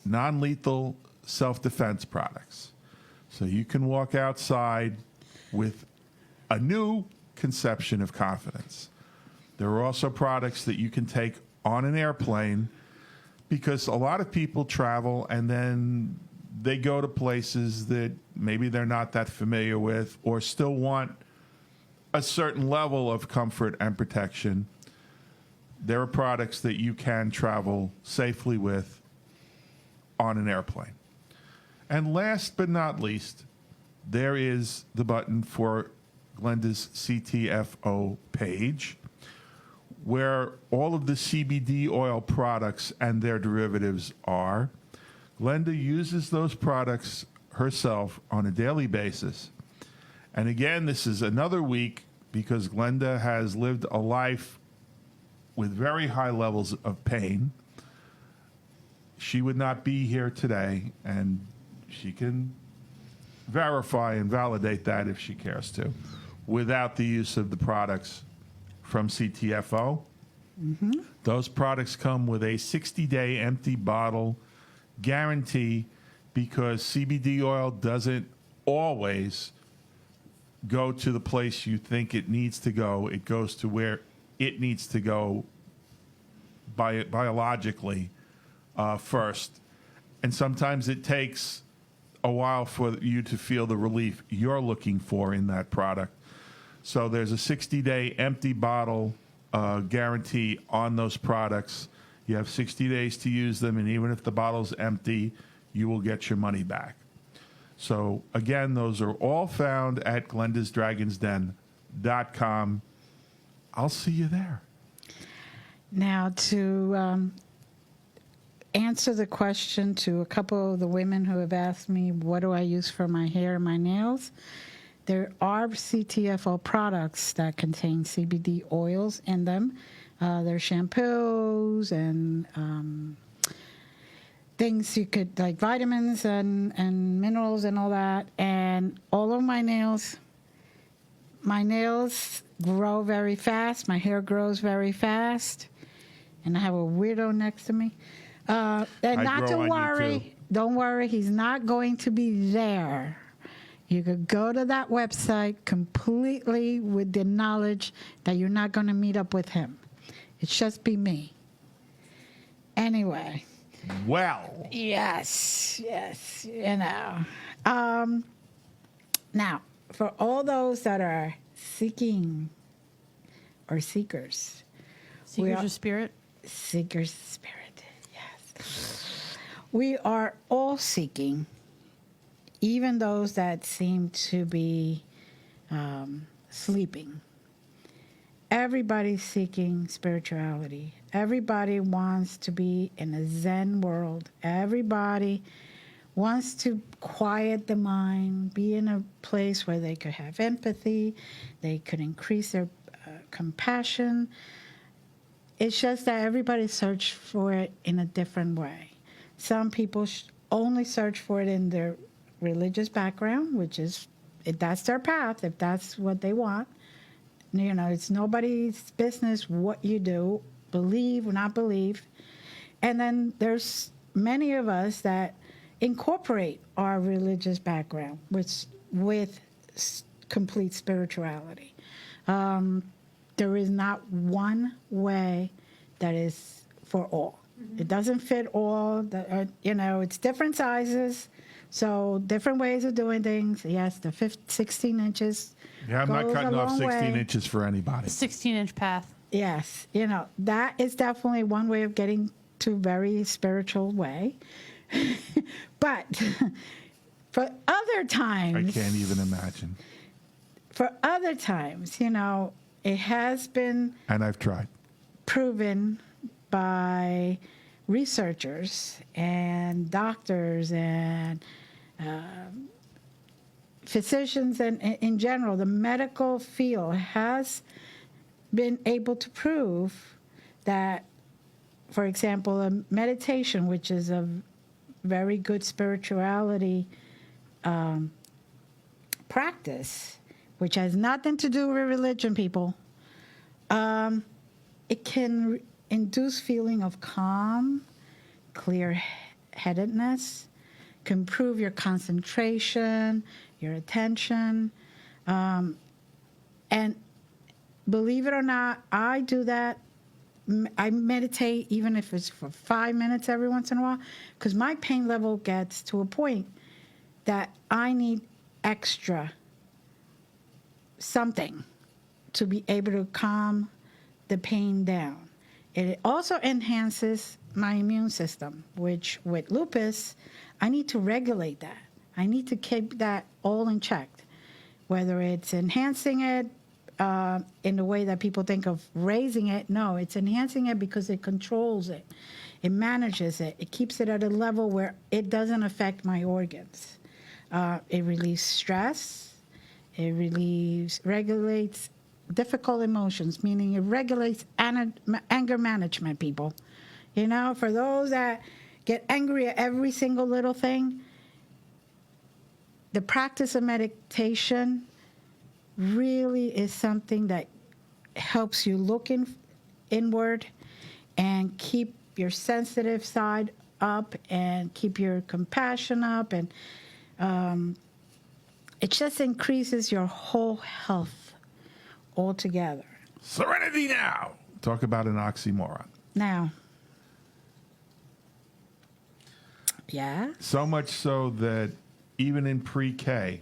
non-lethal self-defense products. So you can walk outside with a new conception of confidence. There are also products that you can take on an airplane, because a lot of people travel and then they go to places that maybe they're not that familiar with or still want a certain level of comfort and protection. There are products that you can travel safely with on an airplane. And last but not least, there is the button for Glenda's CTFO page, where all of the CBD oil products and their derivatives are. Glenda uses those products herself on a daily basis. And again, this is another week because Glenda has lived a life with very high levels of pain. She would not be here today, and she can verify and validate that if she cares to, without the use of the products from CTFO. Mm-hmm. Those products come with a 60-day empty bottle guarantee, because CBD oil doesn't always go to the place you think it needs to go. It goes to where it needs to go biologically first. And sometimes it takes a while for you to feel the relief you're looking for in that product. So there's a 60-day empty bottle guarantee on those products. You have 60 days to use them, and even if the bottle's empty, you will get your money back. So again, those are all found at Glenda'sDragonsDen.com. I'll see you there. Now, to answer the question to a couple of the women who have asked me, what do I use for my hair and my nails? There are CTFO products that contain CBD oils in them. There's shampoos and things you could, like vitamins and minerals and all that. And all of my nails grow very fast. My hair grows very fast. And I have a weirdo next to me. And not to worry. Don't worry. He's not going to be there. You could go to that website completely with the knowledge that you're not going to meet up with him. It's just be me. Anyway. Well. Yes, you know. Now, for all those that are seeking or seekers. Seekers of spirit? Seekers of spirit, yes. We are all seeking, even those that seem to be sleeping. Everybody's seeking spirituality. Everybody wants to be in a Zen world. Everybody wants to quiet the mind, be in a place where they could have empathy, they could increase their compassion. It's just that everybody search for it in a different way. Some people only search for it in their religious background, which is, if that's their path, if that's what they want. You know, it's nobody's business what you do, believe or not believe. And then there's many of us that incorporate our religious background with complete spirituality. There is not one way that is for all. It doesn't fit all. It's different sizes, so different ways of doing things. Yes, the 16 inches. Yeah, I'm not goes cutting a off long 16 way. inches for anybody. 16-inch path. Yes, that is definitely one way of getting to very spiritual way. But for other times, I can't even imagine. For other times, it has been And I've tried. proven by researchers and doctors and physicians and in general, the medical field has been able to prove that, for example, a meditation, which is a very good spirituality practice, which has nothing to do with religion, people, it can induce feeling of calm, clear-headedness, can improve your concentration, your attention, and believe it or not, I do that. I meditate even if it's for 5 minutes every once in a while, because my pain level gets to a point that I need extra something to be able to calm the pain down. It also enhances my immune system, which with lupus, I need to regulate that. I need to keep that all in check, whether it's enhancing it in the way that people think of raising it. No, it's enhancing it because it controls it. It manages it. It keeps it at a level where it doesn't affect my organs. It relieves stress. It regulates difficult emotions, meaning it regulates anger management, people. For those that get angry at every single little thing, the practice of meditation really is something that helps you look inward and keep your sensitive side up and keep your compassion up, and it just increases your whole health altogether. Serenity now. Talk about an oxymoron. Now, yeah. So much so that even in pre-K,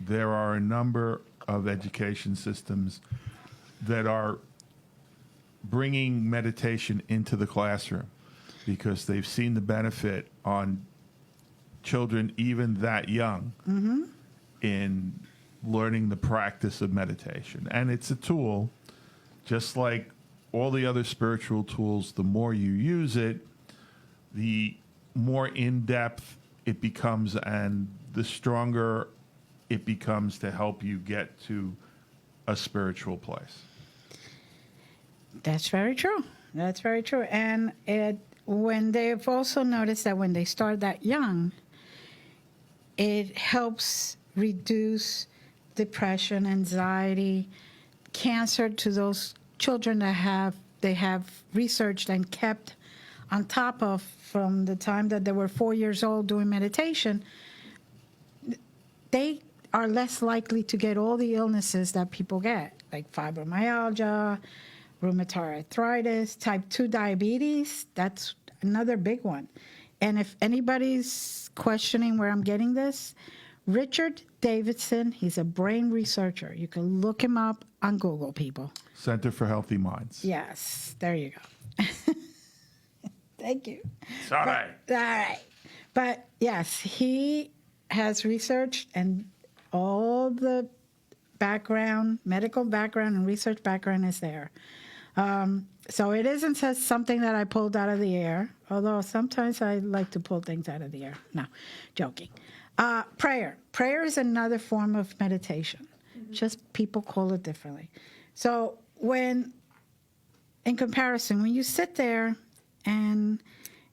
there are a number of education systems that are bringing meditation into the classroom because they've seen the benefit on children even that young in learning the practice of meditation. And it's a tool, just like all the other spiritual tools. The more you use it, the more in-depth it becomes and the stronger it becomes to help you get to a spiritual place. That's very true. That's very true. And when they've also noticed that when they start that young, it helps reduce depression, anxiety, cancer to those children that they have researched and kept on top of from the time that they were 4 years old doing meditation. They are less likely to get all the illnesses that people get, like fibromyalgia, rheumatoid arthritis, type 2 diabetes. That's another big one. And if anybody's questioning where I'm getting this, Richard Davidson, he's a brain researcher. You can look him up on Google, people. Center for Healthy Minds. Yes, there you go. Thank you. It's all right. All right. But yes, he has researched and all the background, medical background and research background is there. So it isn't just something that I pulled out of the air, although sometimes I like to pull things out of the air. No, joking. Prayer. Prayer is another form of meditation. Just people call it differently. So in comparison, when you sit there and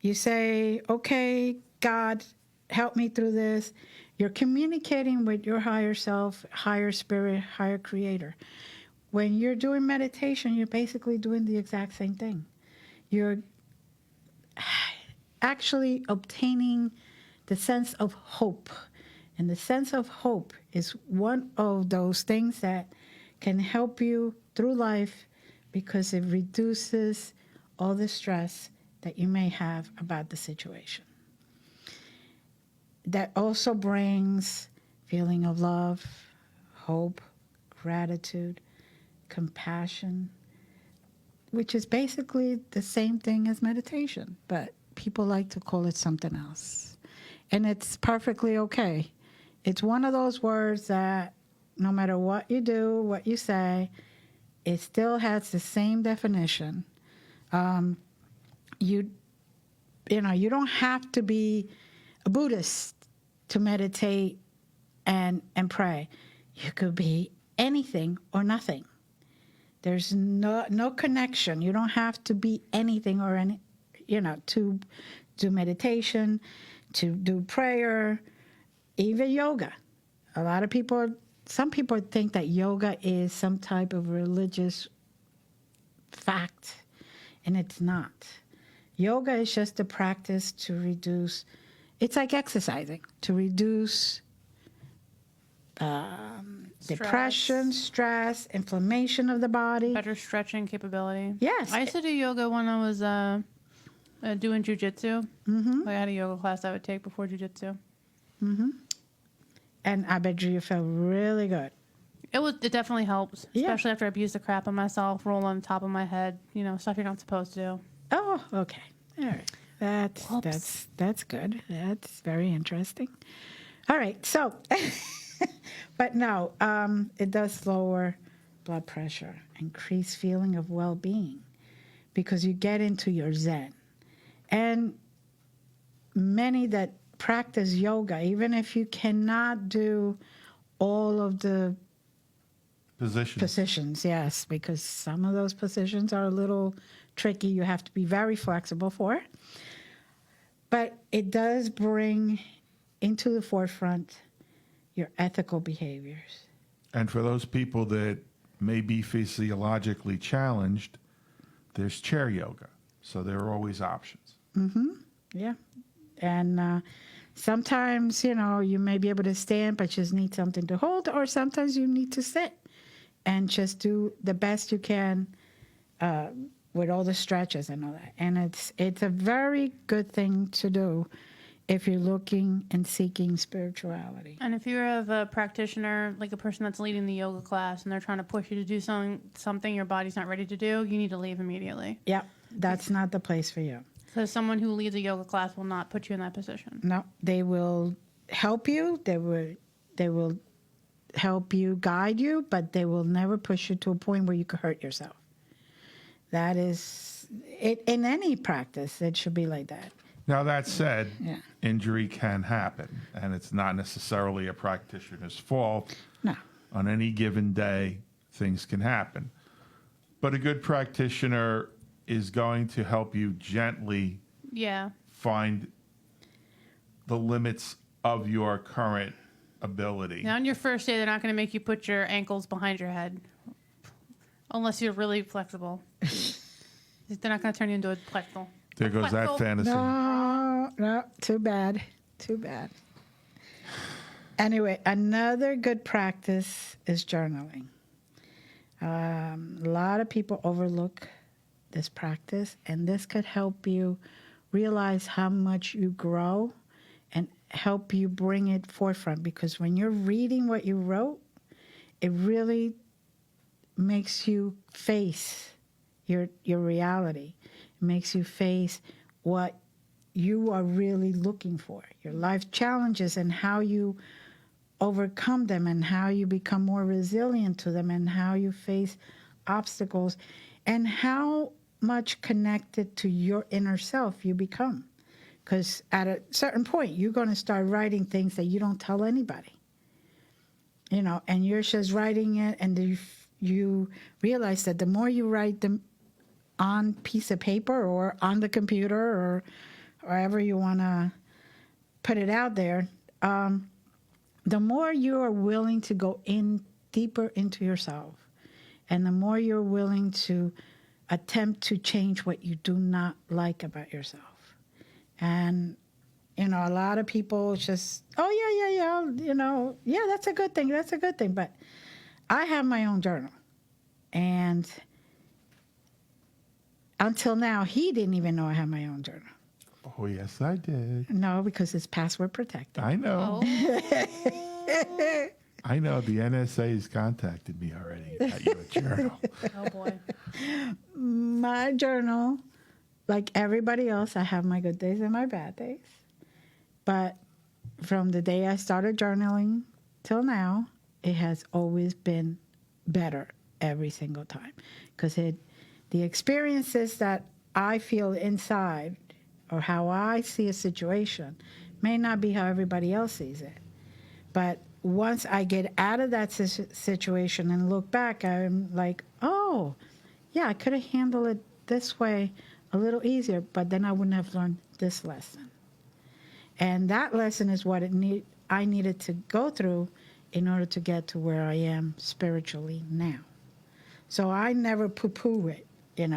you say, okay, God, help me through this, you're communicating with your higher self, higher spirit, higher creator. When you're doing meditation, you're basically doing the exact same thing. You're actually obtaining the sense of hope. And the sense of hope is one of those things that can help you through life because it reduces all the stress that you may have about the situation. That also brings feeling of love, hope, gratitude, compassion, which is basically the same thing as meditation, but people like to call it something else. And it's perfectly okay. It's one of those words that no matter what you do, what you say, it still has the same definition. You don't have to be a Buddhist to meditate and pray. You could be anything or nothing. There's no connection. You don't have to be anything or any, to do meditation, to do prayer, even yoga. Some people think that yoga is some type of religious fact, and it's not. Yoga is just a practice to reduce, it's like exercising, to reduce depression, stress, inflammation of the body. Better stretching capability. Yes. I used to do yoga when I was doing jujitsu. Mm-hmm. I had a yoga class I would take before jujitsu. Mm-hmm. And I bet you felt really good. It definitely helps, Yeah. especially after I abused the crap on myself, roll on the top of my head, stuff you're not supposed to do. Oh, okay. All right. That's good. That's very interesting. All right. So, but no, it does lower blood pressure, increase feeling of well-being, because you get into your zen. And many that practice yoga, even if you cannot do all of the positions, yes, because some of those positions are a little tricky. You have to be very flexible for it. But it does bring into the forefront your ethical behaviors. And for those people that may be physiologically challenged, there's chair yoga. So there are always options. Mm-hmm. Yeah. And sometimes, you may be able to stand, but just need something to hold, or sometimes you need to sit and just do the best you can with all the stretches and all that. And it's a very good thing to do if you're looking and seeking spirituality. And if you're a practitioner, like a person that's leading the yoga class, and they're trying to push you to do something your body's not ready to do, you need to leave immediately. Yep, that's not the place for you. So someone who leads a yoga class will not put you in that position. No, they will help you. They will help you, guide you, but they will never push you to a point where you could hurt yourself. That is it. In any practice, it should be like that. Now, that said, Yeah. injury can happen, and it's not necessarily a practitioner's fault. No. On any given day, things can happen. But a good practitioner is going to help you gently find the limits of your current ability. Now, on your first day, they're not going to make you put your ankles behind your head, unless you're really flexible. They're not going to turn you into a pretzel. There goes that fantasy. No, too bad. Too bad. Anyway, another good practice is journaling. A lot of people overlook this practice, and this could help you realize how much you grow and help you bring it forefront, because when you're reading what you wrote, it really makes you face your reality. It makes you face what you are really looking for, your life challenges, and how you overcome them, and how you become more resilient to them, and how you face obstacles, and how much connected to your inner self you become. Because at a certain point, you're going to start writing things that you don't tell anybody. And you're just writing it, and you realize that the more you write them on piece of paper or on the computer or wherever you want to put it out there, the more you are willing to go in deeper into yourself, and the more you're willing to attempt to change what you do not like about yourself. And, a lot of people just, that's a good thing, that's a good thing. But I have my own journal, and until now, he didn't even know I had my own journal. Oh, yes, I did. No, because it's password protected. I know. Oh. I know. The NSA has contacted me already about your journal. Oh boy. My journal, like everybody else, I have my good days and my bad days. But from the day I started journaling till now, it has always been better every single time. Because the experiences that I feel inside or how I see a situation may not be how everybody else sees it. But once I get out of that situation and look back, I'm like, oh, yeah, I could have handled it this way a little easier, but then I wouldn't have learned this lesson. And that lesson is what I needed to go through in order to get to where I am spiritually now. So I never poo-poo it, and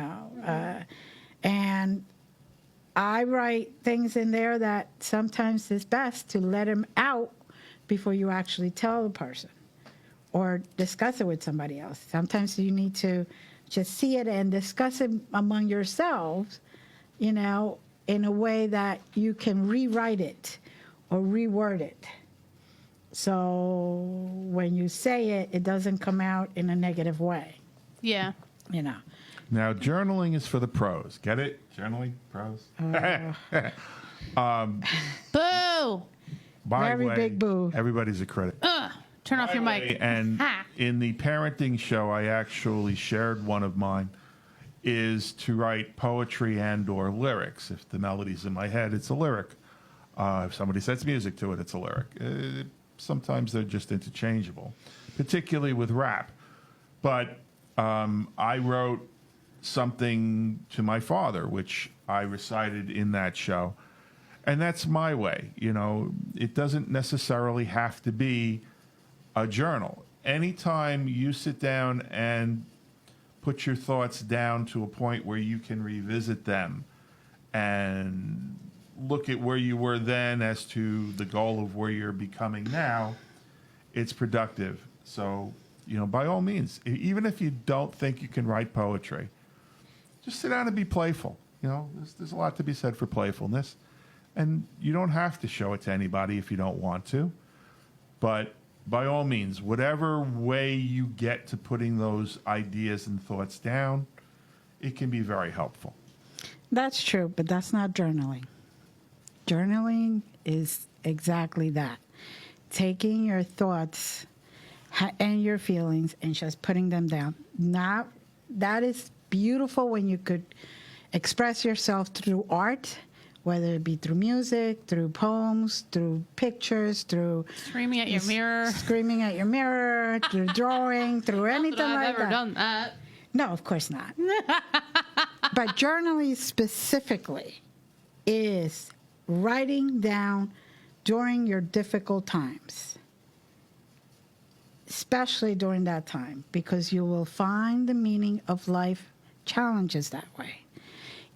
I write things in there that sometimes it's best to let them out before you actually tell the person or discuss it with somebody else. Sometimes you need to just see it and discuss it among yourselves, in a way that you can rewrite it or reword it. So when you say it, it doesn't come out in a negative way. Yeah. Now, journaling is for the pros. Get it? Journaling, pros. Boo! By the Very way, big boo. Everybody's a critic. Turn off your mic. And Ha. in the parenting show, I actually shared one of mine is to write poetry and or lyrics. If the melody's in my head, it's a lyric. If somebody sets music to it, it's a lyric. Sometimes they're just interchangeable, particularly with rap. But I wrote something to my father, which I recited in that show. And that's my way. It doesn't necessarily have to be a journal. Anytime you sit down and put your thoughts down to a point where you can revisit them and look at where you were then as to the goal of where you're becoming now, it's productive. So, by all means, even if you don't think you can write poetry, just sit down and be playful. There's a lot to be said for playfulness. And you don't have to show it to anybody if you don't want to. But by all means, whatever way you get to putting those ideas and thoughts down, it can be very helpful. That's true, but that's not journaling. Journaling is exactly that. Taking your thoughts and your feelings and just putting them down. Now, that is beautiful when you could express yourself through art, whether it be through music, through poems, through pictures, through Screaming at your mirror. Screaming at your mirror, through drawing, through anything I've like ever that. done that. No, of course not. But journaling specifically is writing down during your difficult times, especially during that time, because you will find the meaning of life challenges that way.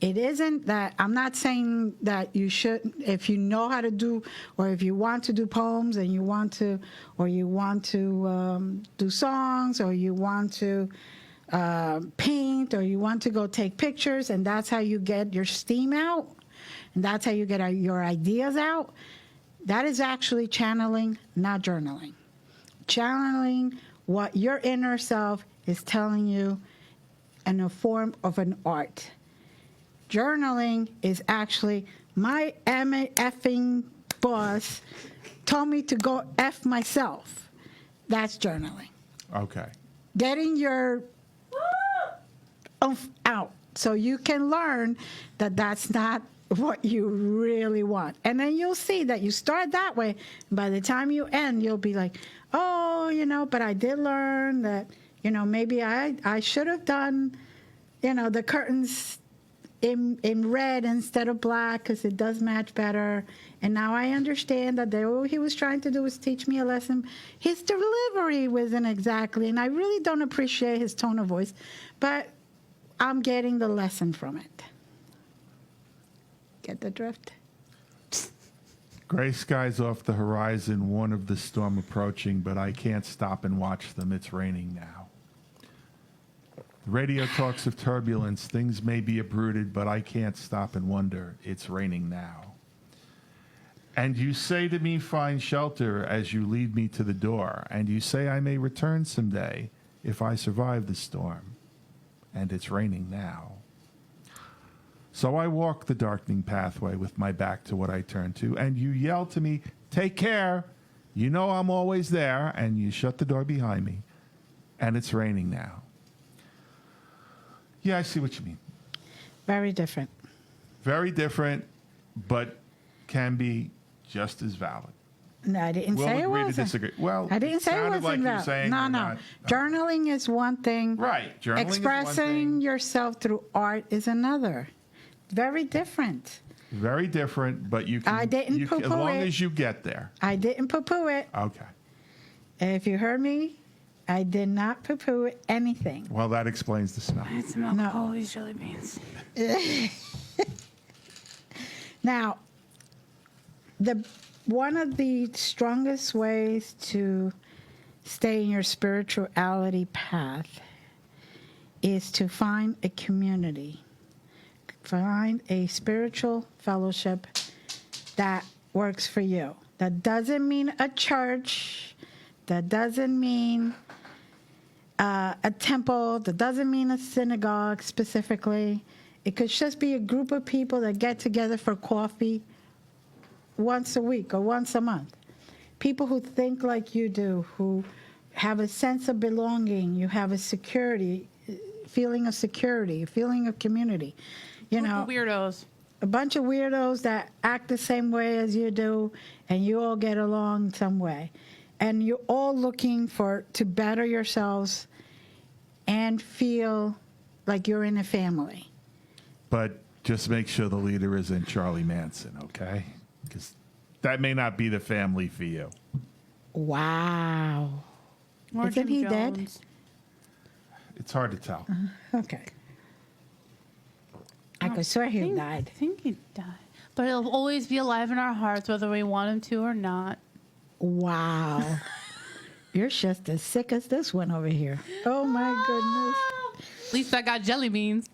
It isn't that, I'm not saying that you should, if you know how to do, or if you want to do poems and you want to, or you want to do songs, or you want to paint, or you want to go take pictures, and that's how you get your steam out, and that's how you get your ideas out. That is actually channeling, not journaling. Channeling what your inner self is telling you in a form of an art. Journaling is actually my effing boss told me to go F myself. That's journaling. Okay. Getting your oomph out so you can learn that that's not what you really want. And then you'll see that you start that way. By the time you end, you'll be like, oh, but I did learn that, maybe I should have done, the curtains in red instead of black because it does match better. And now I understand that all he was trying to do was teach me a lesson. His delivery wasn't exactly, and I really don't appreciate his tone of voice, but I'm getting the lesson from it. Get the drift? Gray skies off the horizon, warn of the storm approaching, but I can't stop and watch them. It's raining now. Radio talks of turbulence. Things may be uprooted, but I can't stop and wonder. It's raining now. And you say to me, find shelter as you lead me to the door. And you say I may return someday if I survive the storm. And it's raining now. So I walk the darkening pathway with my back to what I turn to. And you yell to me, take care. You know I'm always there. And you shut the door behind me. And it's raining now. Yeah, I see what you mean. Very different. Very different, but can be just as valid. No, I didn't We'll say it agree to wasn't. disagree. Well, I didn't it say it sounded wasn't like you were valid. saying No, we're no. not- Journaling is one thing. Right. Journaling is one Expressing thing. yourself through art is another. Very different. Very different, but you can. I didn't you can, as poo-poo long it. as you get there. I didn't poo-poo it. Okay. If you heard me, I did not poo-poo anything. Well, that explains the smell. I smell No. all these jelly beans. Now, one of the strongest ways to stay in your spirituality path is to find a community. Find a spiritual fellowship that works for you. That doesn't mean a church. That doesn't mean a temple. That doesn't mean a synagogue specifically. It could just be a group of people that get together for coffee once a week or once a month. People who think like you do, who have a sense of belonging. You have a feeling of security, a feeling of community. You know, Weirdos. a bunch of weirdos that act the same way as you do, and you all get along some way. And you're all looking to better yourselves and feel like you're in a family. But just make sure the leader isn't Charlie Manson, okay? Because that may not be the family for you. Wow. Or Isn't Jim he dead? Jones. It's hard to tell. Okay. I could swear he died. I think he died. But he'll always be alive in our hearts, whether we want him to or not. Wow. You're just as sick as this one over here. Oh, my goodness. At least I got jelly beans.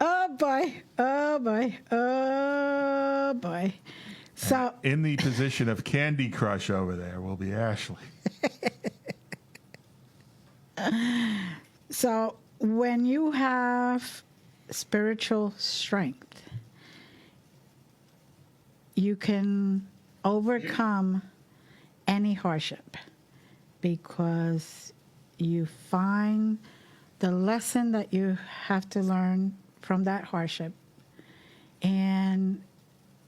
Oh, boy. Oh, boy. Oh, boy. So, In the position of Candy Crush over there will be Ashlee. So when you have spiritual strength, you can overcome any hardship because you find the lesson that you have to learn from that hardship and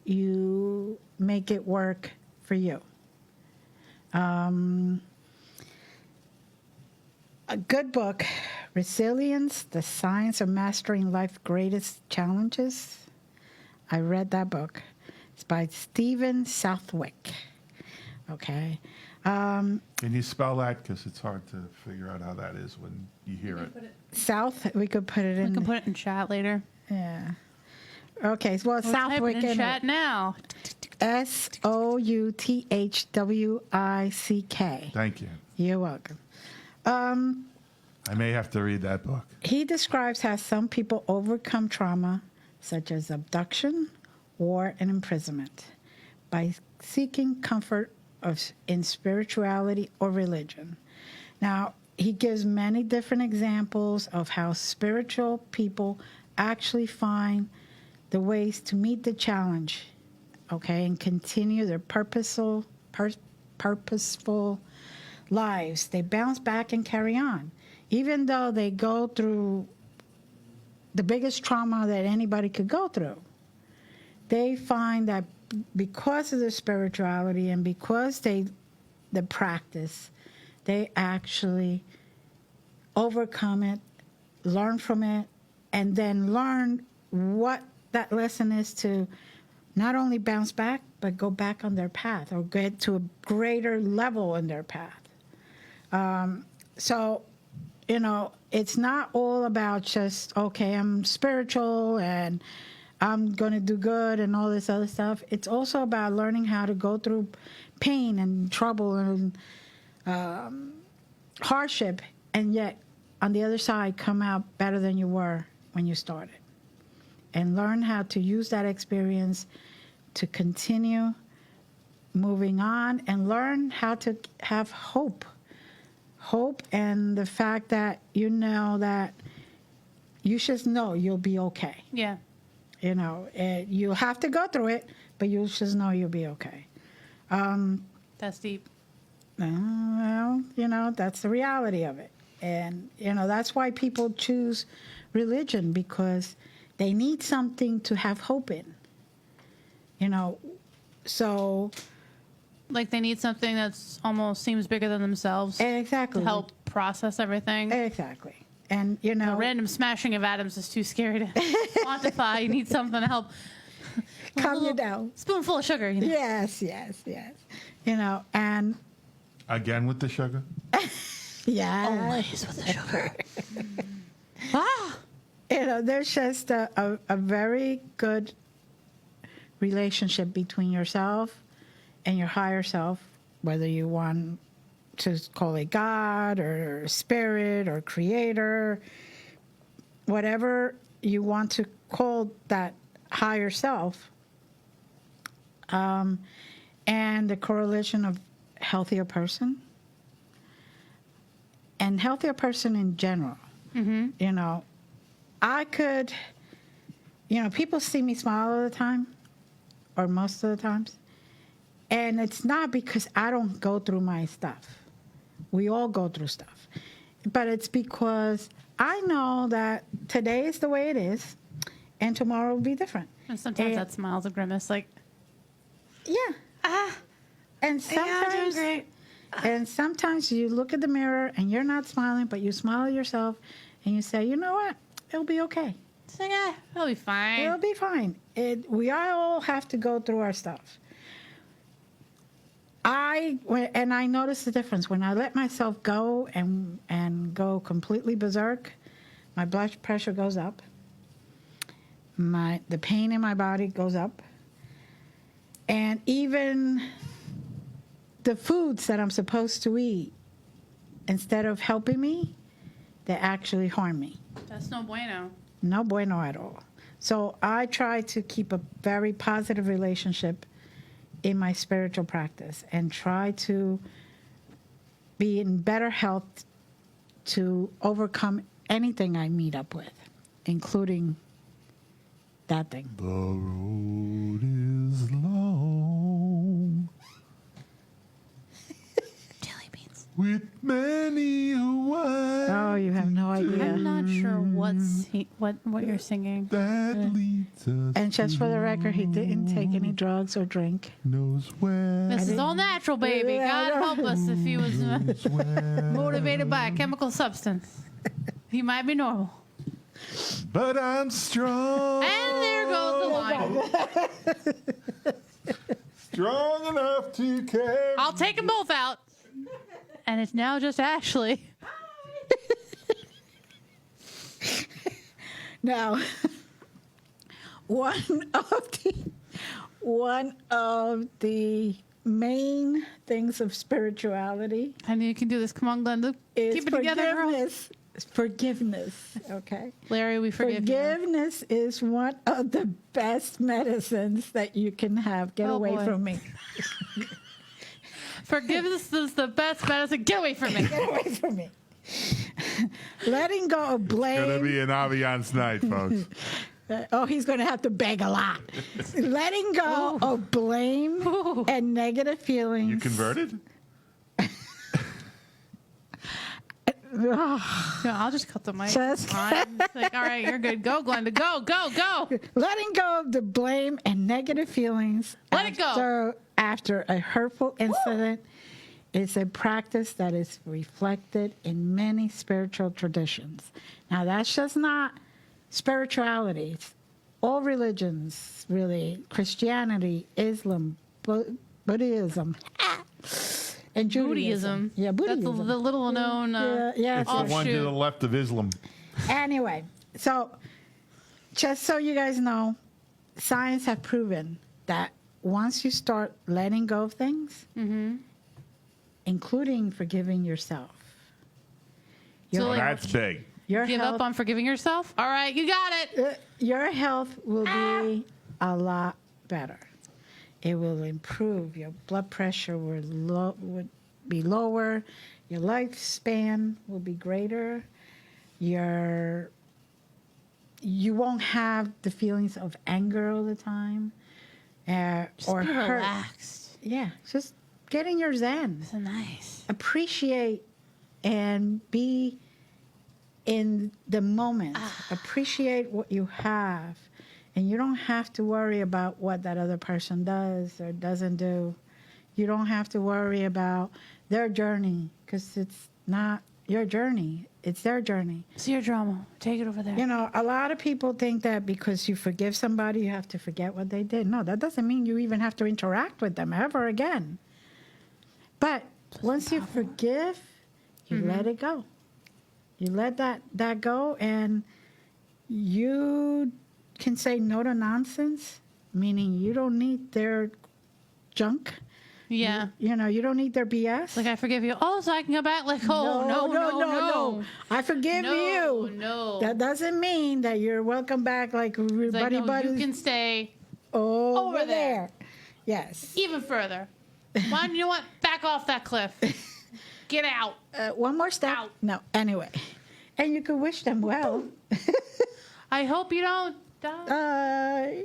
you make it work for you. A good book, Resilience, The Science of Mastering Life's Greatest Challenges. I read that book. It's by Stephen Southwick. Okay. Can you spell that? Because it's hard to figure out how that is when you hear it. We could put it in. We can put it in chat later. Yeah. Okay. Well, We'll Southwick type it in chat now. Southwick. Thank you. You're welcome. I may have to read that book. He describes how some people overcome trauma, such as abduction, war, and imprisonment, by seeking comfort in spirituality or religion. Now, he gives many different examples of how spiritual people actually find the ways to meet the challenge, okay, and continue their purposeful lives. They bounce back and carry on. Even though they go through the biggest trauma that anybody could go through, they find that because of their spirituality and because the practice, they actually overcome it, learn from it, and then learn what that lesson is to not only bounce back, but go back on their path or get to a greater level in their path. So, you know, it's not all about just, okay, I'm spiritual and I'm going to do good and all this other stuff. It's also about learning how to go through pain and trouble and hardship, and yet on the other side come out better than you were when you started. And learn how to use that experience to continue moving on, and learn how to have hope. Hope, and the fact that you know that you just know you'll be okay. Yeah. You know, you'll have to go through it, but you just know you'll be okay. That's deep. Well, you know, that's the reality of it. And, you know, that's why people choose religion, because they need something to have hope in. You know, so... Like they need something that's almost seems bigger than themselves. Exactly. To help process everything. Exactly. And, you know... A random smashing of atoms is too scary to quantify. You need something to help... Calm you down. Spoonful of sugar. You know? Yes, yes, yes. You know, and... Again with the sugar? Yeah. Always with the sugar. You know, there's just a very good relationship between yourself and your higher self, whether you want to call it God or spirit or creator, whatever you want to call that higher self, and the correlation of healthier person and healthier person in general. Mm-hmm. You know, I could, you know, people see me smile all the time, or most of the times. And it's not because I don't go through my stuff. We all go through stuff. But it's because I know that today is the way it is, and tomorrow will be different. And sometimes that smile's a grimace, like... Yeah. And sometimes... great. And sometimes you look at the mirror, and you're not smiling, but you smile at yourself, and you say, you know what? It'll be okay. So, yeah, it'll be fine. It'll be fine. We all have to go through our stuff. I notice the difference when I let myself go and go completely berserk. My blood pressure goes up. The pain in my body goes up, and even the foods that I'm supposed to eat, instead of helping me, they actually harm me. That's no bueno. No bueno at all. So I try to keep a very positive relationship in my spiritual practice and try to be in better health to overcome anything I meet up with, including that thing. The road is long. Jelly beans. With many who wind. Oh, you have no idea. I'm not sure what you're singing. That leads us. And just for the record, he didn't take any drugs or drink. Knows where. This is all natural, baby. God help us if he was motivated by a chemical substance. He might be normal. But I'm strong. And there goes the line. Strong enough to carry. I'll take them both out. And it's now just Ashlee. Now, one of the main things of spirituality. I know you can do this. Come on, Glenda. Is Keep it together, girl. Forgiveness, okay? Larry, we forgive you. Forgiveness is one of the best medicines that you can have. Get away from me. Forgiveness is the best medicine. Get away from me. Get away from me. Letting go of blame. It's going to be an ambiance night, folks. He's going to have to beg a lot. Letting go of blame and negative feelings. You converted? No, I'll just cut the mic. Fine. Like, all right, you're good. Go, Glenda. Go, go, go. Letting go of the blame and negative feelings after a hurtful incident is a practice that is reflected in many spiritual traditions. Now, that's just not spirituality. It's all religions, really. Christianity, Islam, Buddhism. And Judaism. Yeah, Buddhism. That's the little known It's the one to the left of Islam. Anyway, so just so you guys know, science have proven that once you start letting go of things, including forgiving yourself, So, like, That's big. Your give health, up on forgiving yourself? All right, you got it. your health will be a lot better. It will improve. Your blood pressure would be lower. Your lifespan will be greater. You won't have the feelings of anger all the time, or Be hurt. relaxed. Yeah, just get in your zen. So nice. Appreciate and be in the moment. Appreciate what you have. And you don't have to worry about what that other person does or doesn't do. You don't have to worry about their journey because it's not your journey. It's their journey. It's your drama. Take it over there. You know, a lot of people think that because you forgive somebody, you have to forget what they did. No, that doesn't mean you even have to interact with them ever again. But once you forgive, you let it go. You let that go, and you can say no to nonsense, meaning you don't need their junk. Yeah. You know, you don't need their BS. Like, I forgive you. Oh, so I can go back? Like, oh, no. I forgive you. No. That doesn't mean that you're welcome back like It's like, buddy no, buddies. you can stay over there. Yes. even further. Why, you know what? Back off that cliff. Get out. One more step. Out. No, anyway. And you can wish them well. I hope you don't die.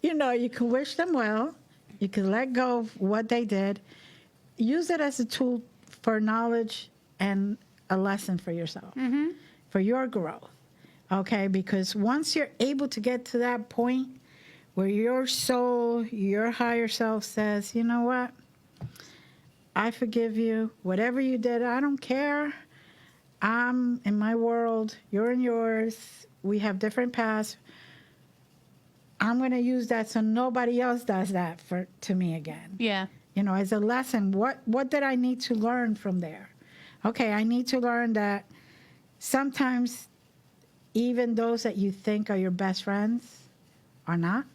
You know, you can wish them well. You can let go of what they did. Use it as a tool for knowledge and a lesson for yourself, for your growth. Okay? Because once you're able to get to that point where your soul, your higher self says, you know what? I forgive you. Whatever you did, I don't care. I'm in my world. You're in yours. We have different paths. I'm going to use that so nobody else does that to me again. Yeah. You know, as a lesson, what did I need to learn from there? Okay, I need to learn that sometimes even those that you think are your best friends are not.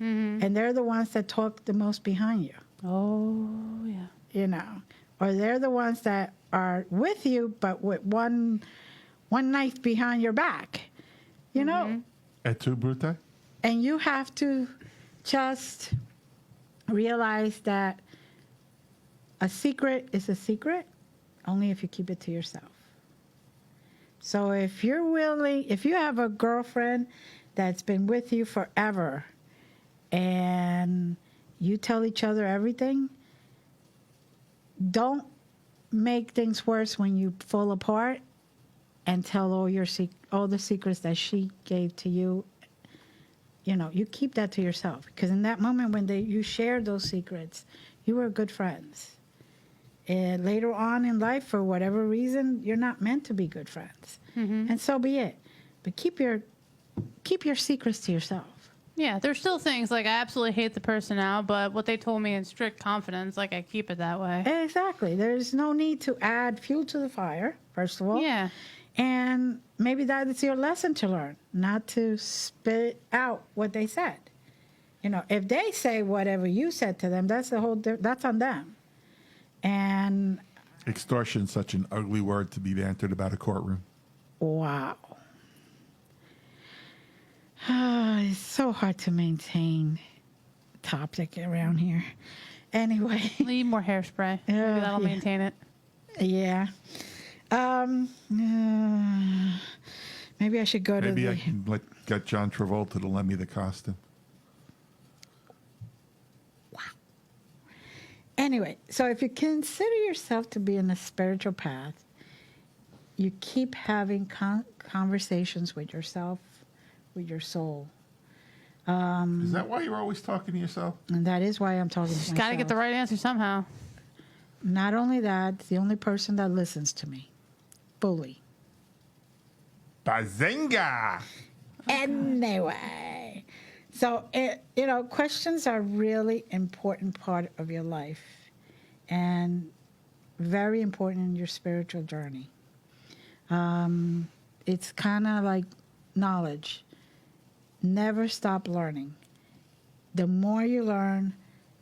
And they're the ones that talk the most behind you. Oh, yeah. You know, or they're the ones that are with you, but with one knife behind your back. You know? Et tu, Brute? And you have to just realize that a secret is a secret only if you keep it to yourself. So if you're willing, if you have a girlfriend that's been with you forever and you tell each other everything, don't make things worse when you fall apart and tell all the secrets that she gave to you. You know, you keep that to yourself. Because in that moment when you shared those secrets, you were good friends. And later on in life, for whatever reason, you're not meant to be good friends. And so be it. But keep your secrets to yourself. Yeah, there's still things like I absolutely hate the person now, but what they told me in strict confidence, like I keep it that way. Exactly. There's no need to add fuel to the fire, first of all. Yeah. And maybe that is your lesson to learn, not to spit out what they said. You know, if they say whatever you said to them, that's on them. And Extortion's such an ugly word to be bantered about a courtroom. wow. It's so hard to maintain topic around here. Anyway. Need more hairspray. Maybe that'll maintain it. Yeah. Maybe I should go Maybe to I can get John Travolta to lend me the costume. Anyway, so if you consider yourself to be in a spiritual path, you keep having conversations with yourself, with your soul. Is that why you're always talking to yourself? And that is why I'm talking to myself. Got to get the right answer somehow. Not only that, it's the only person that listens to me. Fully. Bazinga! Anyway. So, questions are really important part of your life and very important in your spiritual journey. It's kind of like knowledge. Never stop learning. The more you learn,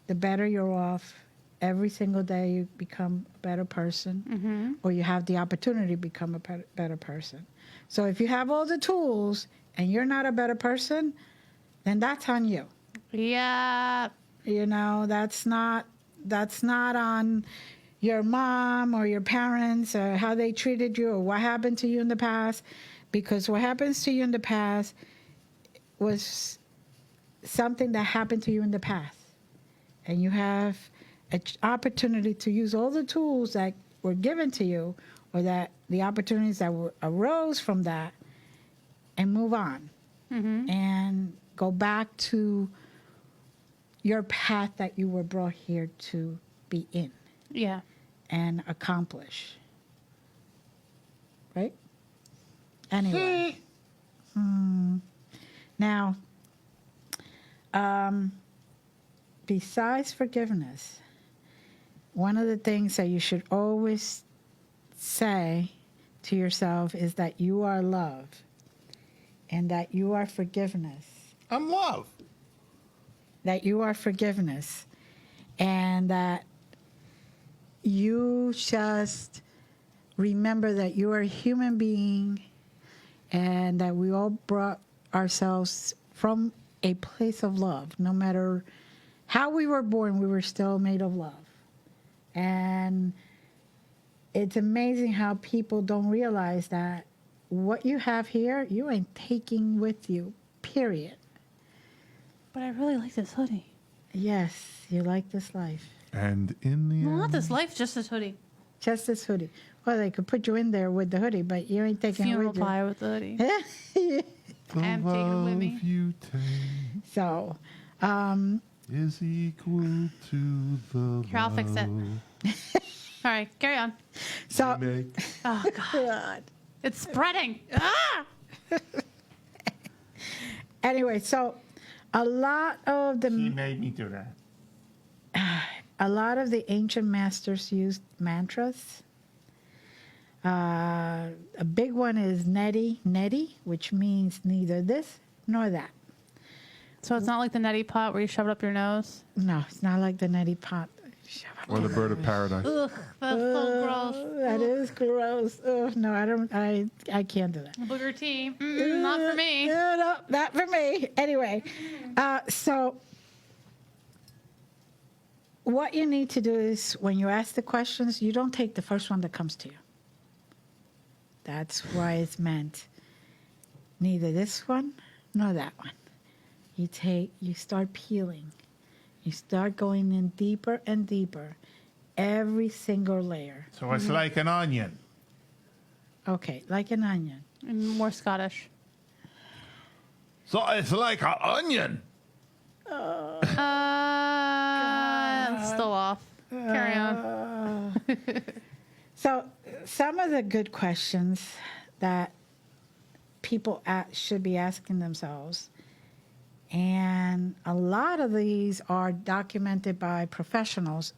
the better you're off every single day you become a better person, or you have the opportunity to become a better person. So if you have all the tools and you're not a better person, then that's on you. Yeah. You know, that's not on your mom or your parents or how they treated you or what happened to you in the past, because what happens to you in the past was something that happened to you in the past. And you have an opportunity to use all the tools that were given to you, or that the opportunities that arose from that, and move on. And go back to your path that you were brought here to be in. Yeah. And accomplish. Right? Anyway. Now, besides forgiveness, one of the things that you should always say to yourself is that you are love and that you are forgiveness. I'm love. That you are forgiveness and that you just remember that you are a human being and that we all brought ourselves from a place of love. No matter how we were born, we were still made of love. And it's amazing how people don't realize that what you have here, you ain't taking with you, period. But I really like this hoodie. Yes, you like this life. And in the Well, not end, this life, just this hoodie. Just this hoodie. Well, they could put you in there with the hoodie, but you ain't taking Funeral it with you. pie with the hoodie. the I'm taking it with me. love you take So, is equal to the Here, I'll fix it. All right, carry on. so make. Oh, God. It's spreading. Ah! anyway, so a lot of He the made me do that. ancient masters used mantras. A big one is neti, which means neither this nor that. So it's not like the neti pot where you shove it up your nose? No, it's not like the neti pot. Or the bird of paradise. Ugh, that's so gross. That is gross. Oh no, I can't do that. Booger tea. Not for me. No, not for me. Anyway, so what you need to do is when you ask the questions, you don't take the first one that comes to you. That's why it's meant neither this one nor that one. You start peeling. You start going in deeper and deeper, every single layer. So it's like an onion. Okay, like an onion. And more Scottish. So it's like an onion. It's still off. Carry on. So some of the good questions that people should be asking themselves, and a lot of these are documented by professionals,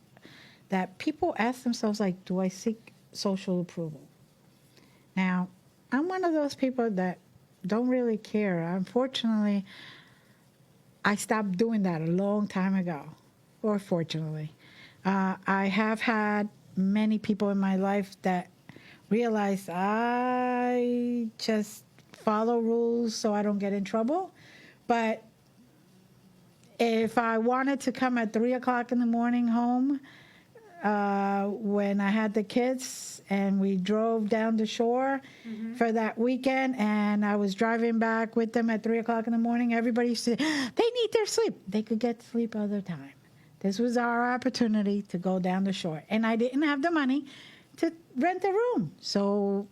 that people ask themselves, like, do I seek social approval? Now, I'm one of those people that don't really care. Unfortunately, I stopped doing that a long time ago, or fortunately. I have had many people in my life that realized I just follow rules so I don't get in trouble. But if I wanted to come at 3 o'clock in the morning home, when I had the kids and we drove down the shore for that weekend, and I was driving back with them at 3 o'clock in the morning, everybody said, they need their sleep. They could get sleep other time. This was our opportunity to go down the shore. And I didn't have the money to rent a room. So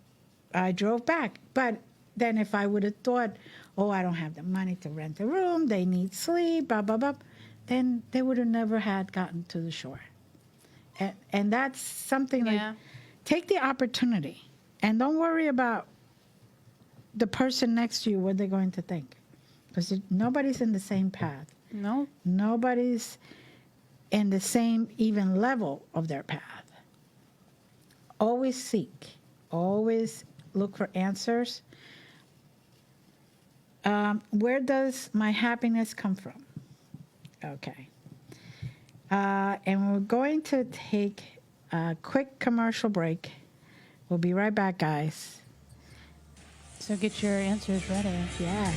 I drove back. But then if I would have thought, oh, I don't have the money to rent a room, they need sleep, blah, blah, blah, then they would have never had gotten to the shore. And that's something like, take the opportunity and don't worry about the person next to you, what they're going to think. Because nobody's in the same path. No. Nobody's in the same even level of their path. Always seek. Always look for answers. Where does my happiness come from? Okay. And we're going to take a quick commercial break. We'll be right back, guys. So get your answers ready. Yeah.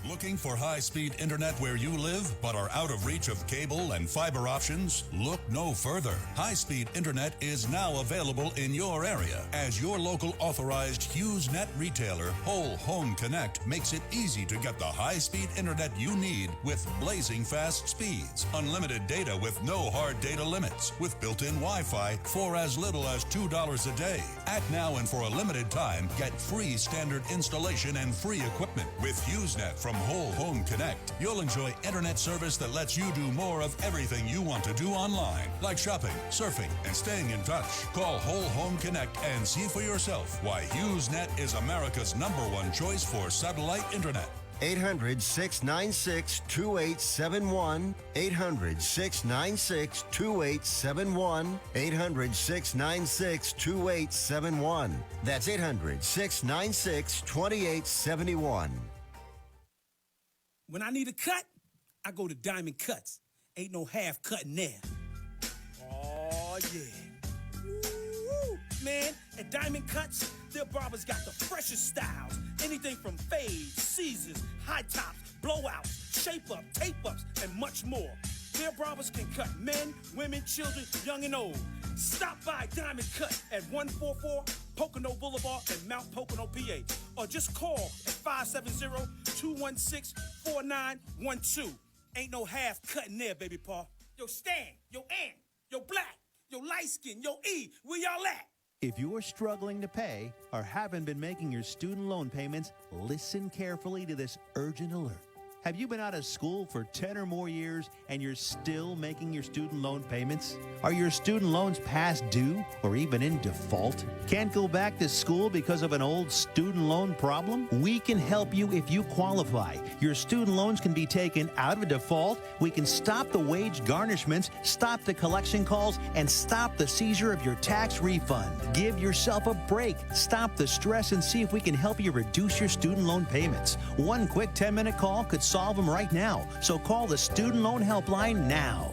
Looking for high-speed internet where you live but are out of reach of cable and fiber options? Look no further. High-speed internet is now available in your area as your local authorized HughesNet retailer, Whole Home Connect, makes it easy to get the high-speed internet you need with blazing fast speeds, unlimited data with no hard data limits, with built-in Wi-Fi for as little as $2 a day. Act now and for a limited time, get free standard installation and free equipment with HughesNet from Whole Home Connect. You'll enjoy internet service that lets you do more of everything you want to do online, like shopping, surfing, and staying in touch. Call Whole Home Connect and see for yourself why HughesNet is America's #1 choice for satellite internet. 800-696-2871. 800-696-2871. 800-696-2871. That's 800-696-2871. When I need a cut, I go to Diamond Cuts. Ain't no half cutting there. Oh, yeah. Woo, man, at Diamond Cuts, their barbers got the freshest styles. Anything from fades, scissors, high tops, blowouts, shape-up, tape-ups, and much more. Their barbers can cut men, women, children, young and old. Stop by Diamond Cut at 144 Pocono Boulevard in Mount Pocono, PA. Or just call at 570-216-4912. Ain't no half cutting there, baby paw. Yo, Stan, yo, Ant, yo, Black, yo, Light Skin, yo, E, where y'all at? If you're struggling to pay or haven't been making your student loan payments, listen carefully to this urgent alert. Have you been out of school for 10 or more years and you're still making your student loan payments? Are your student loans past due or even in default? Can't go back to school because of an old student loan problem? We can help you if you qualify. Your student loans can be taken out of default. We can stop the wage garnishments, stop the collection calls, and stop the seizure of your tax refund. Give yourself a break. Stop the stress and see if we can help you reduce your student loan payments. One quick 10-minute call could solve them right now. So call the Student Loan Helpline now.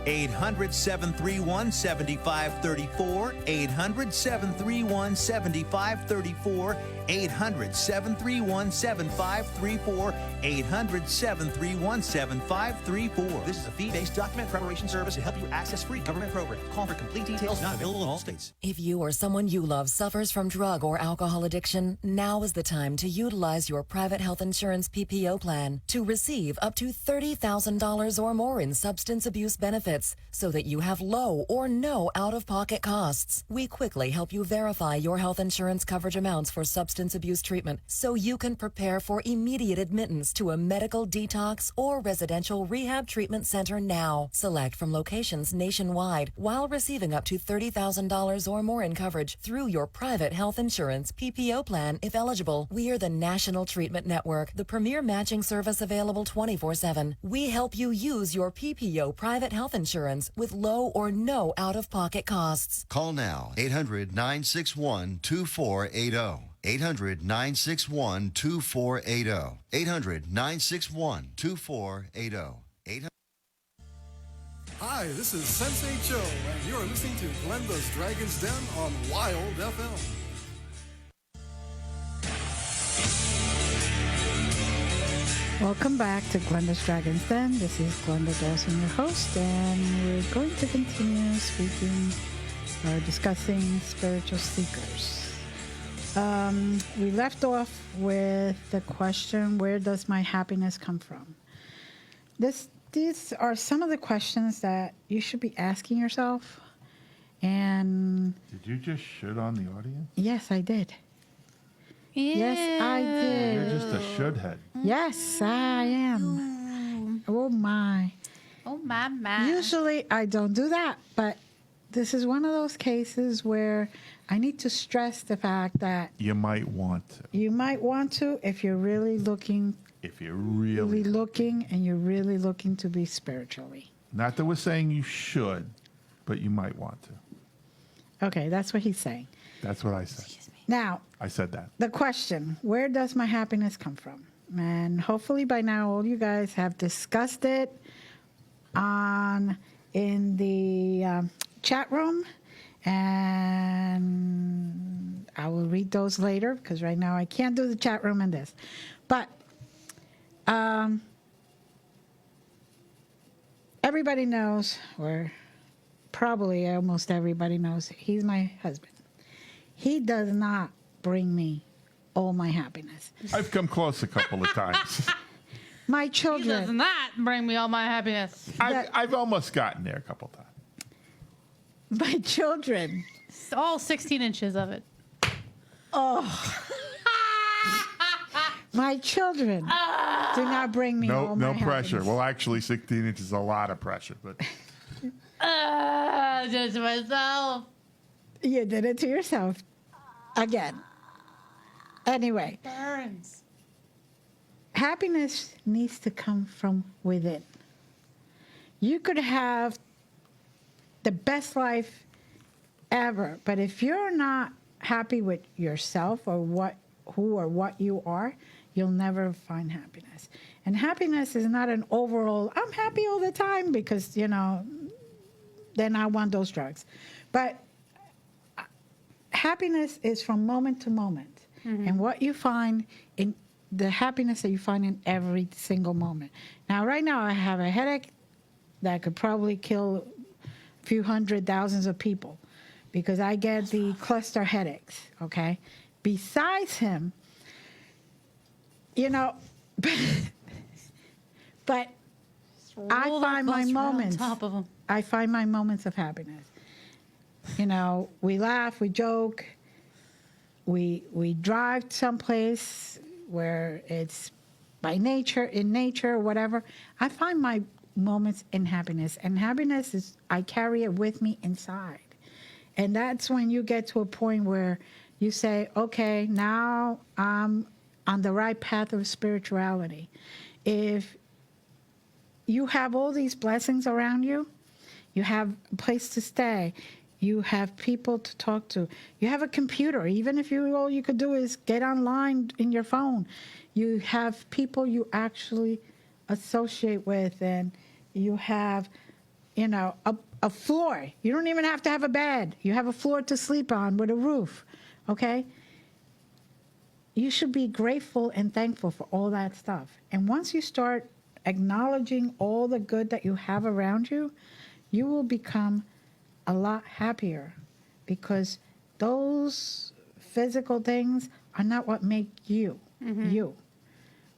800-731-7534, 800-731-7534, 800-731-7534, 800-731-7534. This is a fee-based document preparation service to help you access free government programs. Call for complete details. Not available in all states. If you or someone you love suffers from drug or alcohol addiction, now is the time to utilize your private health insurance PPO plan to receive up to $30,000 or more in substance abuse benefits so that you have low or no out-of-pocket costs. We quickly help you verify your health insurance coverage amounts for substance abuse treatment so you can prepare for immediate admittance to a medical detox or residential rehab treatment center now. Select from locations nationwide while receiving up to $30,000 or more in coverage through your private health insurance PPO plan if eligible. We are the National Treatment Network, the premier matching service available 24/7. We help you use your PPO private health insurance with low or no out-of-pocket costs. Call now. 800-961-2480. 800-961-2480. 800-961-2480. 800. Hi, this is Sensei Joe, and you're listening to Glenda's Dragon's Den on Wild FM. Welcome back to Glenda's Dragon's Den. This is Glenda Dawson, your host, and we're going to continue speaking or discussing spiritual seekers. We left off with the question, where does my happiness come from? These are some of the questions that you should be asking yourself. And did you just shit on the audience? Yes, I did. Ew. Yes, I did. You're just a should-head. Yes, I am. Oh, my. Oh, my. Usually I don't do that, but this is one of those cases where I need to stress the fact that You might want to. you might want to if you're really looking if you're really looking and you're really looking to be spiritually. Not that we're saying you should, but you might want to. Okay, that's what he's saying. That's what I said. Now, I said that. the question, where does my happiness come from? And hopefully by now all you guys have discussed it in the chat room. And I will read those later because right now I can't do the chat room and this. But everybody knows, or probably almost everybody knows, he's my husband. He does not bring me all my happiness. I've come close a couple of times. My He children. does not bring me all my happiness. I've almost gotten there a couple of times. My children. All 16 inches of it. Oh. My children do not bring me all my No pressure. happiness. Well, actually, 16 inches is a lot of pressure, but Just myself. You did it to yourself. Again. Anyway. Burns. Happiness needs to come from within. You could have the best life ever, but if you're not happy with yourself or who or what you are, you'll never find happiness. And happiness is not an overall, I'm happy all the time because, then I want those drugs. But happiness is from moment to moment. Mm-hmm. And what you find in the happiness that you find in every single moment. Now, right now, I have a headache that could probably kill a few hundred, thousands of people because I get the cluster headaches, okay? Besides him, but I find my moments. I find my moments of happiness. We laugh, we joke, we drive someplace where it's in nature, whatever. I find my moments in happiness, and happiness is, I carry it with me inside. And that's when you get to a point where you say, okay, now I'm on the right path of spirituality. If you have all these blessings around you, you have a place to stay, you have people to talk to, you have a computer, even if all you could do is get online in your phone, you have people you actually associate with, and you have, a floor. You don't even have to have a bed. You have a floor to sleep on with a roof, okay? You should be grateful and thankful for all that stuff. And once you start acknowledging all the good that you have around you, you will become a lot happier because those physical things are not what make you, you.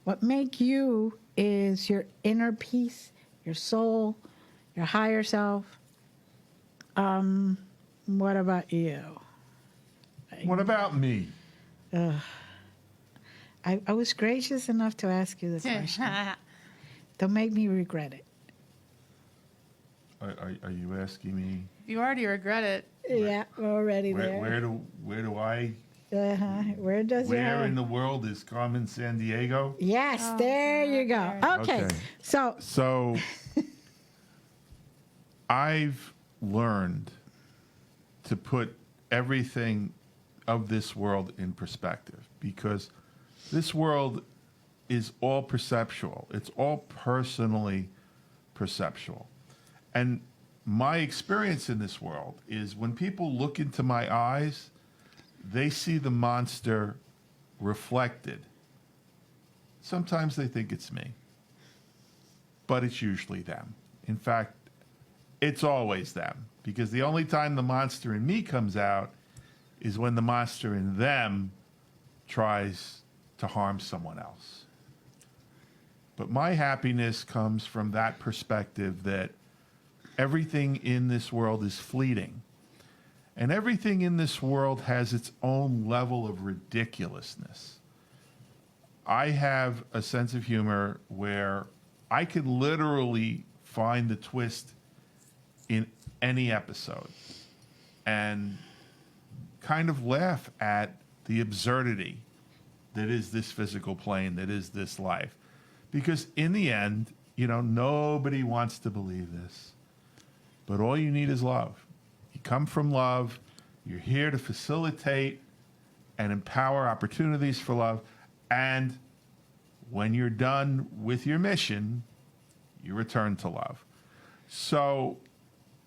What make you is your inner peace, your soul, your higher self. What about you? What about me? I was gracious enough to ask you the question. Don't make me regret it. Are you asking me? You already regret it. Yeah, already there. Where do I? Where does Where in the world is Carmen San Diego? Yes, there you go. Okay. So I've learned to put everything of this world in perspective because this world is all perceptual. It's all personally perceptual. And my experience in this world is when people look into my eyes, they see the monster reflected. Sometimes they think it's me, but it's usually them. In fact, it's always them, because the only time the monster in me comes out is when the monster in them tries to harm someone else. But my happiness comes from that perspective that everything in this world is fleeting. And everything in this world has its own level of ridiculousness. I have a sense of humor where I could literally find the twist in any episode and kind of laugh at the absurdity that is this physical plane, that is this life. Because in the end, you know, nobody wants to believe this, but all you need is love. You come from love. You're here to facilitate and empower opportunities for love. And when you're done with your mission, you return to love. So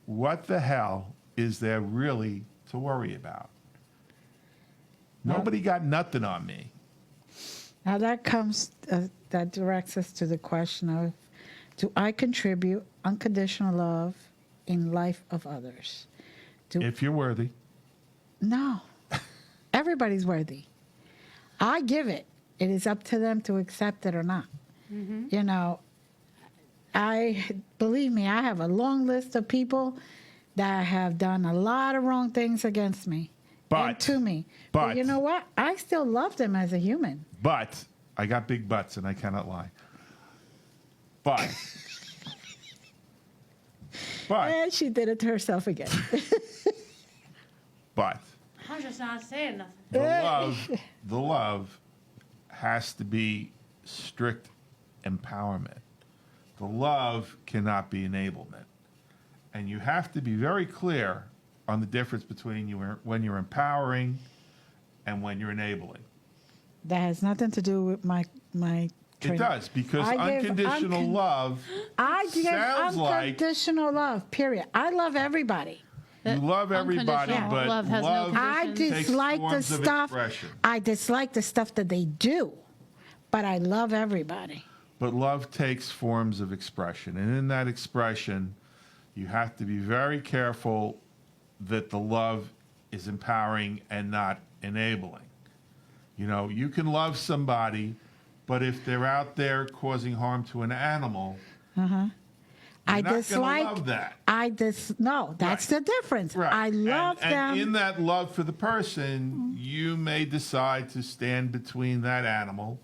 what the hell is there really to worry about? Nobody got nothing on me. Now that directs us to the question of, do I contribute unconditional love in life of others? If you're worthy. No. Everybody's worthy. I give it. It is up to them to accept it or not. Mm-hmm. You know, believe me, I have a long list of people that have done a lot of wrong things against me and to me. But you know what? I still love them as a human. But I got big butts and I cannot lie. But And she did it to herself again. But I'm just not saying nothing. the love has to be strict empowerment. The love cannot be enablement. And you have to be very clear on the difference between when you're empowering and when you're enabling. That has nothing to do with my It training. does, because unconditional love sounds like unconditional love, period. I love everybody. you love everybody, but love has no I conditions. dislike the forms of stuff. expression. I dislike the stuff that they do, but I love everybody. But love takes forms of expression. And in that expression, you have to be very careful that the love is empowering and not enabling. You know, you can love somebody, but if they're out there causing harm to an animal, I not dislike gonna love that. No, that's the difference. Right. I love them. And in that love for the person, you may decide to stand between that animal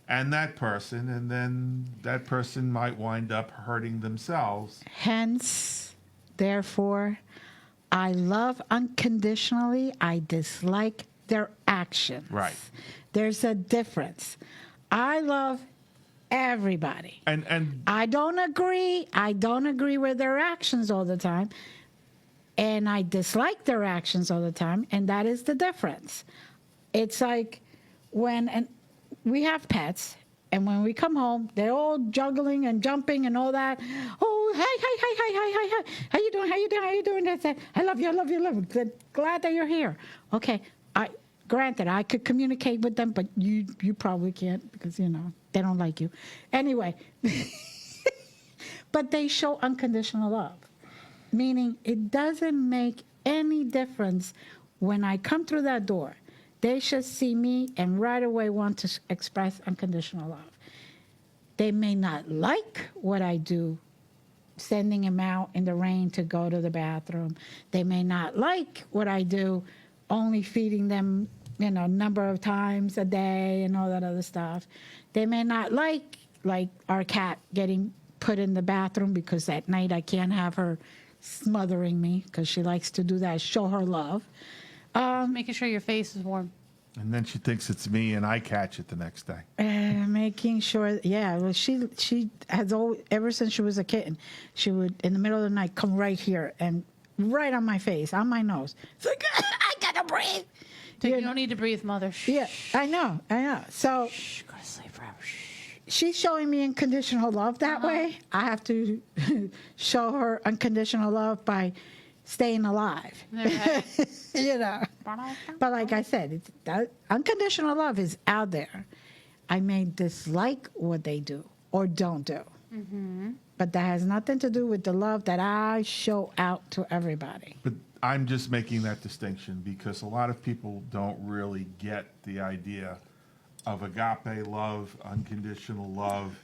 and that person, and then that person might wind up hurting themselves. Hence, therefore, I love unconditionally. I dislike their actions. Right. There's a difference. I love everybody. And I don't agree. I don't agree with their actions all the time. And I dislike their actions all the time. And that is the difference. It's like when we have pets, and when we come home, they're all juggling and jumping and all that. Oh, hey. How you doing? How you doing? That's it. I love you. I love you. Glad that you're here. Okay. Granted, I could communicate with them, but you probably can't because, you know, they don't like you. Anyway, but they show unconditional love, meaning it doesn't make any difference when I come through that door. They should see me and right away want to express unconditional love. They may not like what I do, sending them out in the rain to go to the bathroom. They may not like what I do, only feeding them, you know, number of times a day and all that other stuff. They may not like our cat getting put in the bathroom because at night I can't have her smothering me because she likes to do that, show her love. Making sure your face is warm. And then she thinks it's me, and I catch it the next day. Making sure, yeah. Well, she has always, ever since she was a kitten, she would, in the middle of the night, come right here and right on my face, on my nose. It's like, I gotta breathe. You don't need to breathe, mother. Shh. Yeah, I know. So Shh, go to sleep forever. Shh. she's showing me unconditional love that way. I have to show her unconditional love by staying alive. You know. But like I said, unconditional love is out there. I may dislike what they do or don't do. Mm-hmm. But that has nothing to do with the love that I show out to everybody. But I'm just making that distinction because a lot of people don't really get the idea of agape love, unconditional love,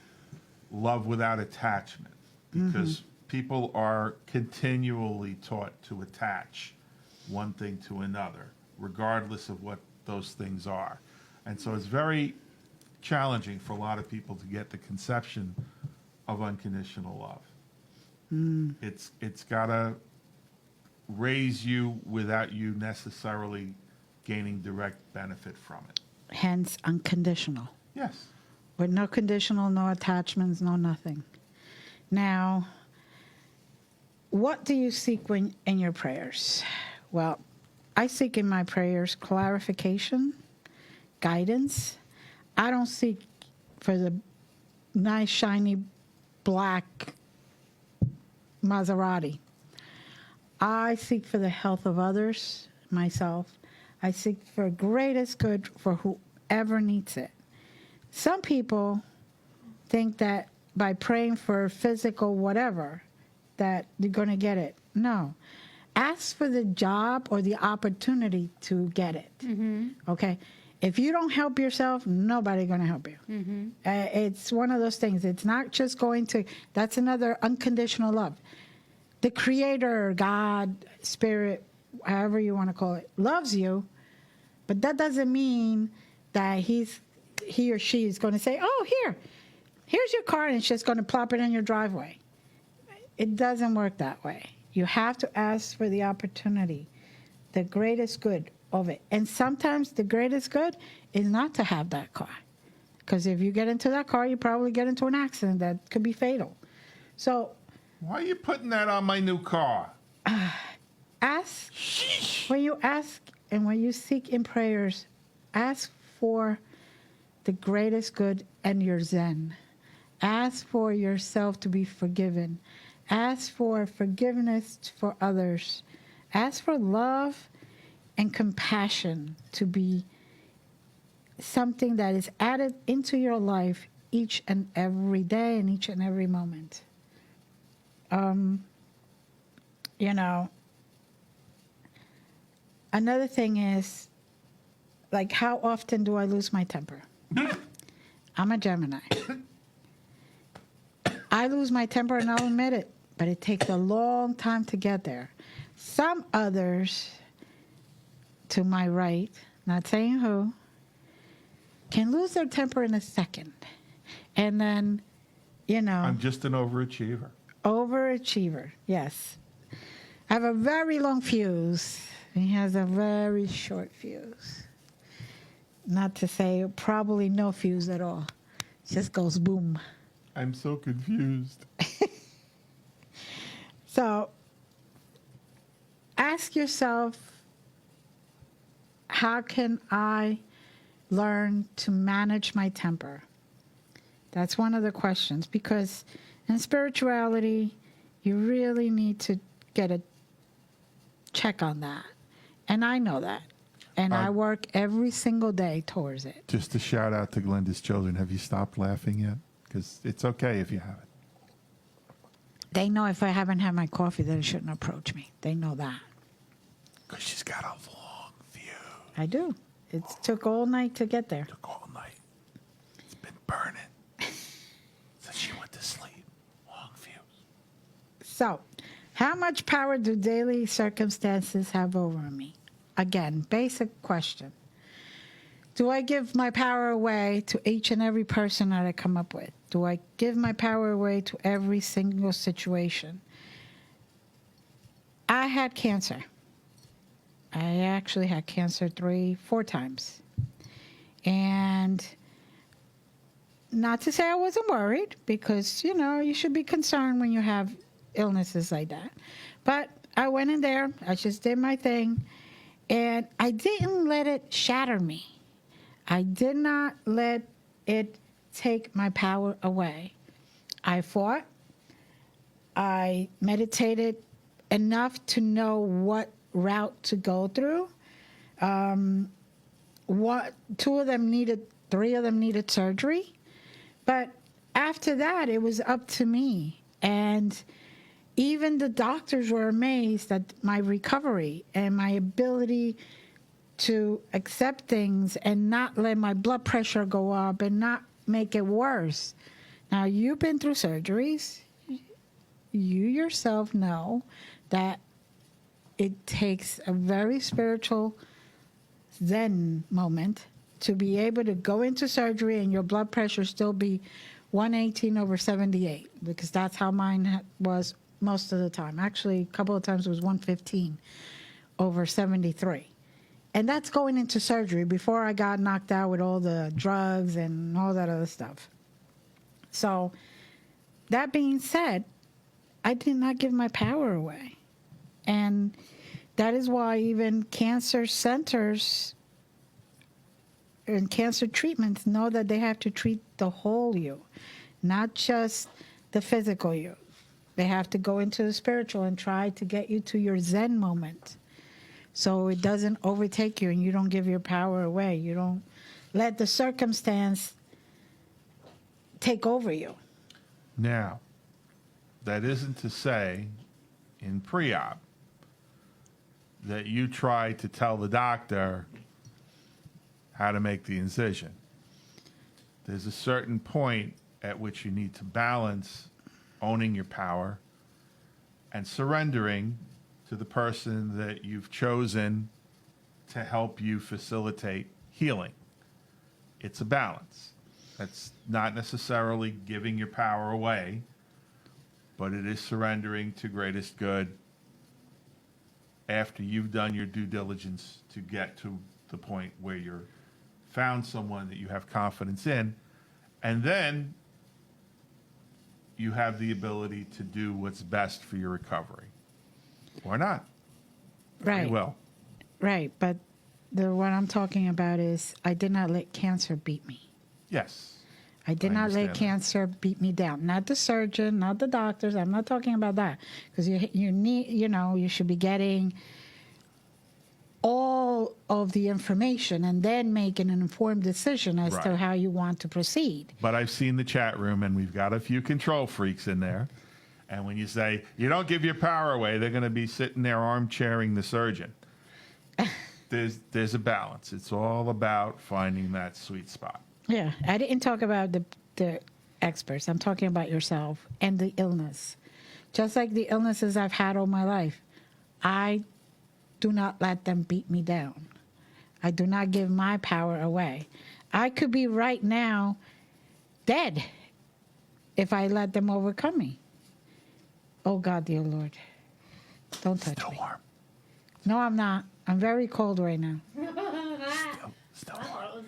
love without attachment. Because people are continually taught to attach one thing to another, regardless of what those things are. And so it's very challenging for a lot of people to get the conception of unconditional love. It's got to raise you without you necessarily gaining direct benefit from it. Hence, unconditional. Yes. with no conditional, no attachments, no nothing. Now, what do you seek when in your prayers? Well, I seek in my prayers clarification, guidance. I don't seek for the nice, shiny, black Maserati. I seek for the health of others, myself. I seek for greatest good for whoever needs it. Some people think that by praying for physical whatever, that you're going to get it. No. Ask for the job or the opportunity to get it. Okay? If you don't help yourself, nobody's going to help you. It's one of those things. It's not just going to, that's another unconditional love. The Creator, God, Spirit, however you want to call it, loves you, but that doesn't mean that he or she is going to say, oh, here's your car, and it's just going to plop it in your driveway. It doesn't work that way. You have to ask for the opportunity, the greatest good of it. And sometimes the greatest good is not to have that car. Because if you get into that car, you probably get into an accident that could be fatal. So, why are you putting that on my new car? Ask. When you ask and when you seek in prayers, ask for the greatest good and your Zen. Ask for yourself to be forgiven. Ask for forgiveness for others. Ask for love and compassion to be something that is added into your life each and every day and each and every moment. You know, another thing is, like, how often do I lose my temper? I'm a Gemini. I lose my temper, and I'll admit it, but it takes a long time to get there. Some others, to my right, not saying who, can lose their temper in a second. And then, you know. I'm just an overachiever. Overachiever, yes. I have a very long fuse. He has a very short fuse. Not to say probably no fuse at all. It just goes boom. I'm so confused. So ask yourself, how can I learn to manage my temper? That's one of the questions, because in spirituality, you really need to get a check on that. And I know that. And I work every single day towards it. Just a shout out to Glenda's children. Have you stopped laughing yet? Because it's okay if you haven't. They know if I haven't had my coffee, they shouldn't approach me. They know that. Because she's got a long fuse. I do. It took all night to get there. Took all night. It's been burning since she went to sleep. Long fuse. So, how much power do daily circumstances have over me? Again, basic question. Do I give my power away to each and every person that I come up with? Do I give my power away to every single situation? I had cancer. I actually had cancer 3-4 times. And not to say I wasn't worried, because, you know, you should be concerned when you have illnesses like that. But I went in there. I just did my thing. And I didn't let it shatter me. I did not let it take my power away. I fought. I meditated enough to know what route to go through. 3 of them needed surgery. But after that, it was up to me. And even the doctors were amazed at my recovery and my ability to accept things and not let my blood pressure go up and not make it worse. Now, you've been through surgeries. You yourself know that it takes a very spiritual Zen moment to be able to go into surgery and your blood pressure still be 118/78, because that's how mine was most of the time. Actually, a couple of times it was 115/73. And that's going into surgery before I got knocked out with all the drugs and all that other stuff. So, that being said, I did not give my power away. And that is why even cancer centers and cancer treatments know that they have to treat the whole you, not just the physical you. They have to go into the spiritual and try to get you to your Zen moment so it doesn't overtake you and you don't give your power away. You don't let the circumstance take over you. Now, that isn't to say in pre-op that you try to tell the doctor how to make the incision. There's a certain point at which you need to balance owning your power and surrendering to the person that you've chosen to help you facilitate healing. It's a balance. That's not necessarily giving your power away, but it is surrendering to greatest good after you've done your due diligence to get to the point where you're found someone that you have confidence in, and then you have the ability to do what's best for your recovery. Or not. Right. Well. Right, but what I'm talking about is I did not let cancer beat me. Yes. I did not let cancer beat me down. Not the surgeon, not the doctors. I'm not talking about that. Because you need, you should be getting all of the information and then making an informed decision as to how you want to proceed. But I've seen the chat room, and we've got a few control freaks in there. And when you say, you don't give your power away, they're going to be sitting there armchairing the surgeon. There's a balance. It's all about finding that sweet spot. Yeah, I didn't talk about the experts. I'm talking about yourself and the illness. Just like the illnesses I've had all my life, I do not let them beat me down. I do not give my power away. I could be right now dead if I let them overcome me. Oh, God, dear Lord. Don't touch me. Warm. No, I'm not. I'm very cold right now. Still warm.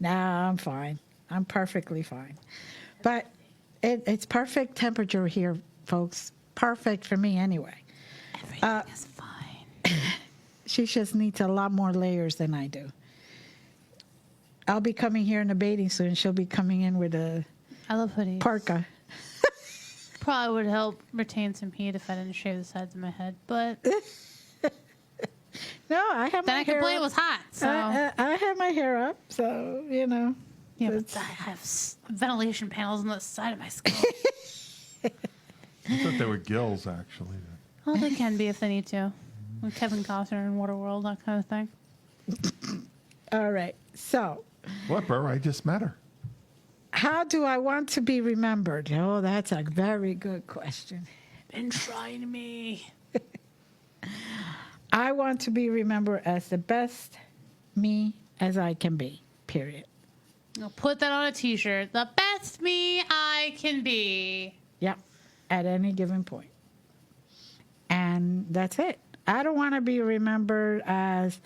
Nah, I'm fine. I'm perfectly fine. But it's perfect temperature here, folks. Perfect for me anyway. Everything is fine. She just needs a lot more layers than I do. I'll be coming here in a bathing suit, and she'll be coming in with a I love hoodies. Parka. Probably would help retain some heat if I didn't shave the sides of my head, but no, I have my hair. Then I complained it was hot. So I have my hair up, so Yeah, but I have ventilation panels on the side of my skull. I thought they were gills, actually. Oh, they can be if they need to. Like Kevin Costner in Waterworld, that kind of thing. All right. So. What, bro? I just met her. How do I want to be remembered? Oh, that's a very good question. Been trying me. I want to be remembered as the best me as I can be, period. I'll put that on a t-shirt. The best me I can be. Yep, at any given point. And that's it. I don't want to be remembered as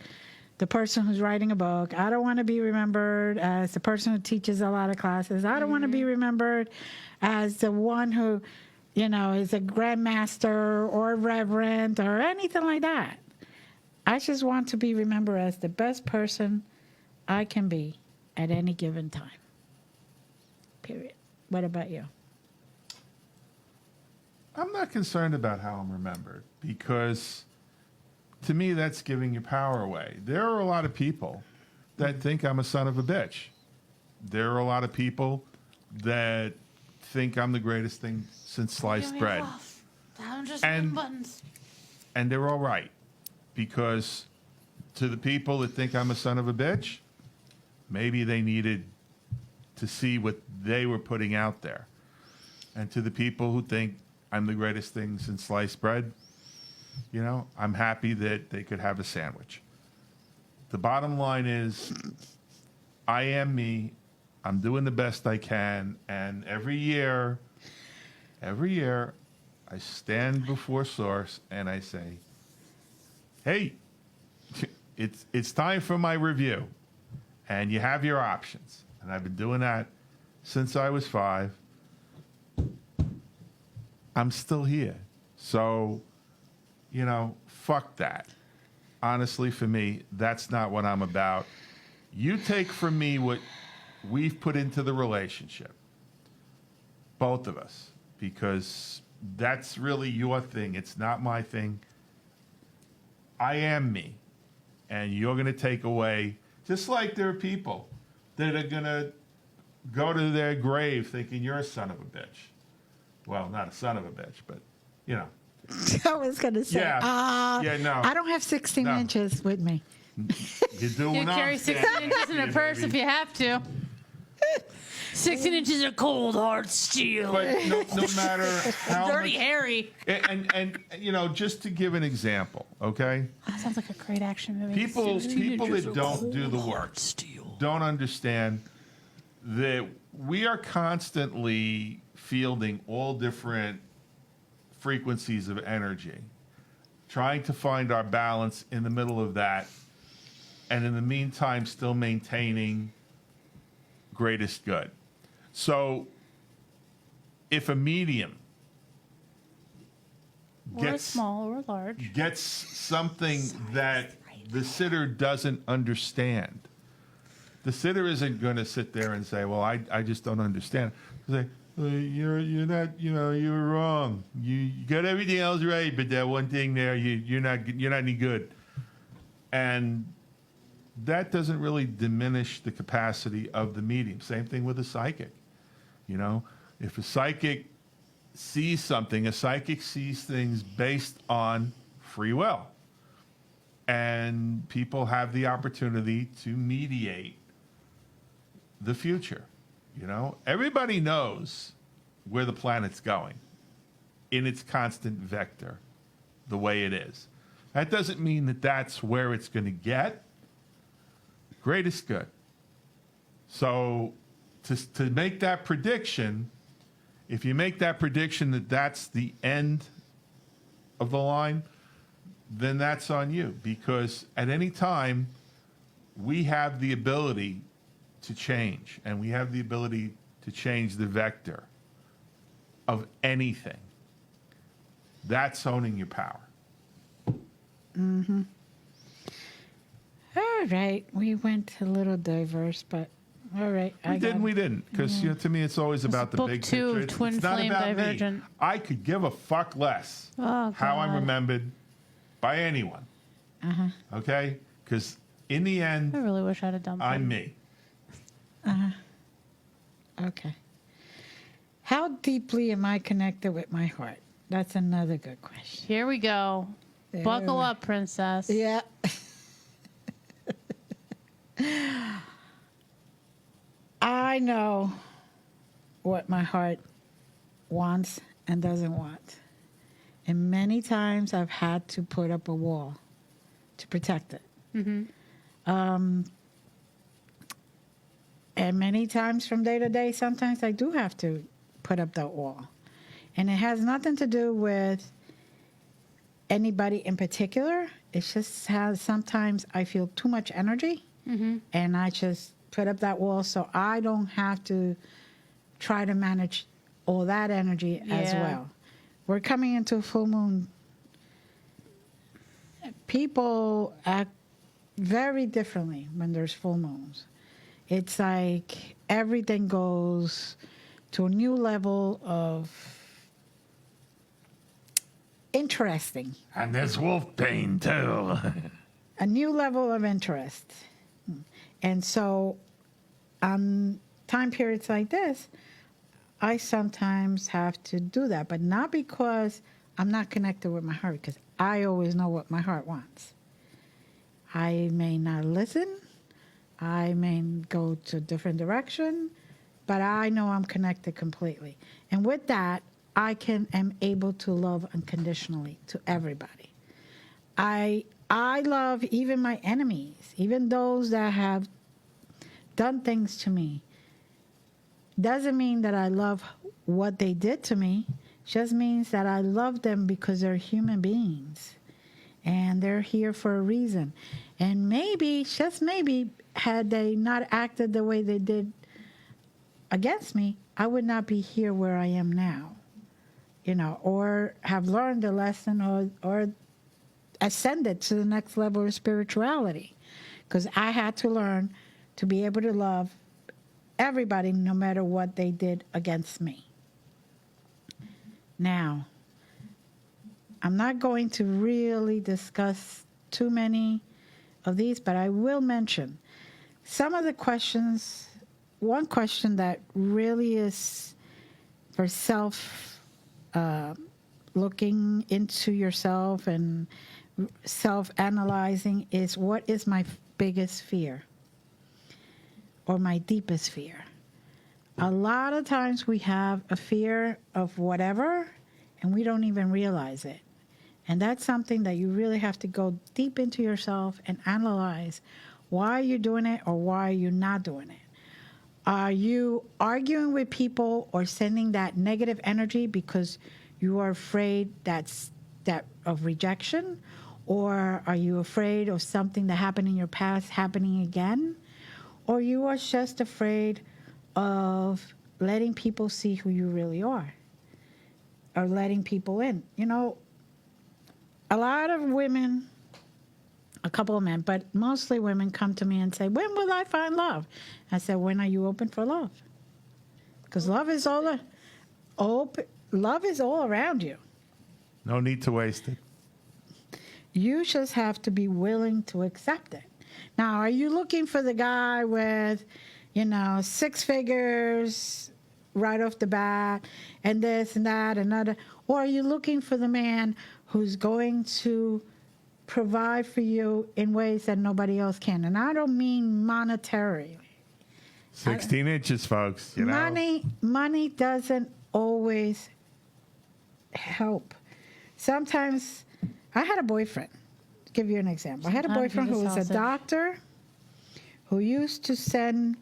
the person who's writing a book. I don't want to be remembered as the person who teaches a lot of classes. I don't want to be remembered as the one who, is a grandmaster or reverend or anything like that. I just want to be remembered as the best person I can be at any given time. Period. What about you? I'm not concerned about how I'm remembered because to me, that's giving your power away. There are a lot of people that think I'm a son of a bitch. There are a lot of people that think I'm the greatest thing since sliced bread. I'm just buttons. And they're all right. Because to the people that think I'm a son of a bitch, maybe they needed to see what they were putting out there. And to the people who think I'm the greatest thing since sliced bread, I'm happy that they could have a sandwich. The bottom line is, I am me. I'm doing the best I can. And every year, I stand before Source and I say, hey, it's time for my review. And you have your options. And I've been doing that since I was 5. I'm still here. So, fuck that. Honestly, for me, that's not what I'm about. You take from me what we've put into the relationship, both of us, because that's really your thing. It's not my thing. I am me, and you're going to take away, just like there are people that are going to go to their grave thinking you're a son of a bitch. Well, not a son of a bitch, but, I was going to say, no. I don't have 16 inches with me. You're doing You carry 16 inches in a purse if you have to. 16 inches of cold, hard steel. But no matter how Dirty much, Harry. And just to give an example, okay? That sounds like a great action movie. People that don't do the work don't understand that we are constantly fielding all different frequencies of energy, trying to find our balance in the middle of that, and in the meantime still maintaining greatest good. So if a medium Or small or large. gets something that the sitter doesn't understand, the sitter isn't going to sit there and say, well, I just don't understand. Say, well, you're not, you're wrong. You got everything else right, but that one thing there, you're not any good. And that doesn't really diminish the capacity of the medium. Same thing with a psychic. If a psychic sees something, a psychic sees things based on free will. And people have the opportunity to mediate the future. Everybody knows where the planet's going in its constant vector, the way it is. That doesn't mean that that's where it's going to get. Greatest good. So to make that prediction, if you make that prediction that that's the end of the line, then that's on you, because at any time we have the ability to change, and we have the ability to change the vector of anything. That's owning your power. Mm-hmm. All right. We went a little diverse, but all right. We didn't, because to me it's always about the book big 2 picture. of Twin It's not Flame about me. Divergent. I could give a fuck less how I'm God. remembered by anyone. Uh-huh. Okay? Because in the end, I really wish I'd have done that. I'm me. Uh-huh. Okay. How deeply am I connected with my heart? That's another good question. Here we go. There Buckle we- up, princess. Yeah. I know what my heart wants and doesn't want. And many times I've had to put up a wall to protect it. Mm-hmm. And many times from day to day, sometimes I do have to put up that wall. And it has nothing to do with anybody in particular. It's just how sometimes I feel too much energy. Mm-hmm. And I just put up that wall so I don't have to try to manage all that energy as Yeah. well. We're coming into a full moon. People act very differently when there's full moons. It's like everything goes to a new level of interesting. And there's wolf pain too. A new level of interest. And so on time periods like this, I sometimes have to do that, but not because I'm not connected with my heart, because I always know what my heart wants. I may not listen. I may go to a different direction, but I know I'm connected completely. And with that, I am able to love unconditionally to everybody. I love even my enemies, even those that have done things to me. Doesn't mean that I love what they did to me. Just means that I love them because they're human beings. And they're here for a reason. And maybe, just maybe, had they not acted the way they did against me, I would not be here where I am now. Or have learned a lesson or ascended to the next level of spirituality. Because I had to learn to be able to love everybody no matter what they did against me. Now, I'm not going to really discuss too many of these, but I will mention some of the questions. One question that really is for looking into yourself and self-analyzing is, what is my biggest fear or my deepest fear? A lot of times we have a fear of whatever and we don't even realize it. And that's something that you really have to go deep into yourself and analyze. Why are you doing it or why are you not doing it? Are you arguing with people or sending that negative energy because you are afraid of rejection? Or are you afraid of something that happened in your past happening again? Or you are just afraid of letting people see who you really are, or letting people in? A lot of women, a couple of men, but mostly women come to me and say, when will I find love? I said, when are you open for love? Because love is all around you. No need to waste it. You just have to be willing to accept it. Now, are you looking for the guy with, 6 figures right off the bat and this and that and another? Or are you looking for the man who's going to provide for you in ways that nobody else can? And I don't mean monetarily. 16 inches, folks. Money doesn't always help. Sometimes, I had a boyfriend. To give you an example. I had a boyfriend who was a doctor who used to send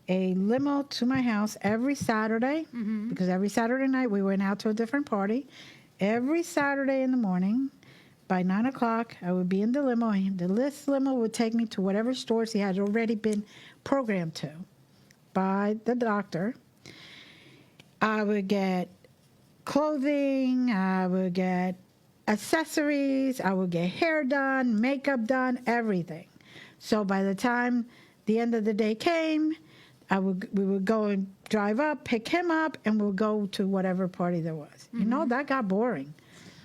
a limo to my house every Saturday, because every Saturday night we went out to a different party. Every Saturday in the morning, by 9 o'clock, I would be in the limo, and this limo would take me to whatever stores he had already been programmed to by the doctor. I would get clothing, I would get accessories, I would get hair done, makeup done, everything. So by the time the end of the day came, we would go and drive up, pick him up, and we'll go to whatever party there was. That got boring.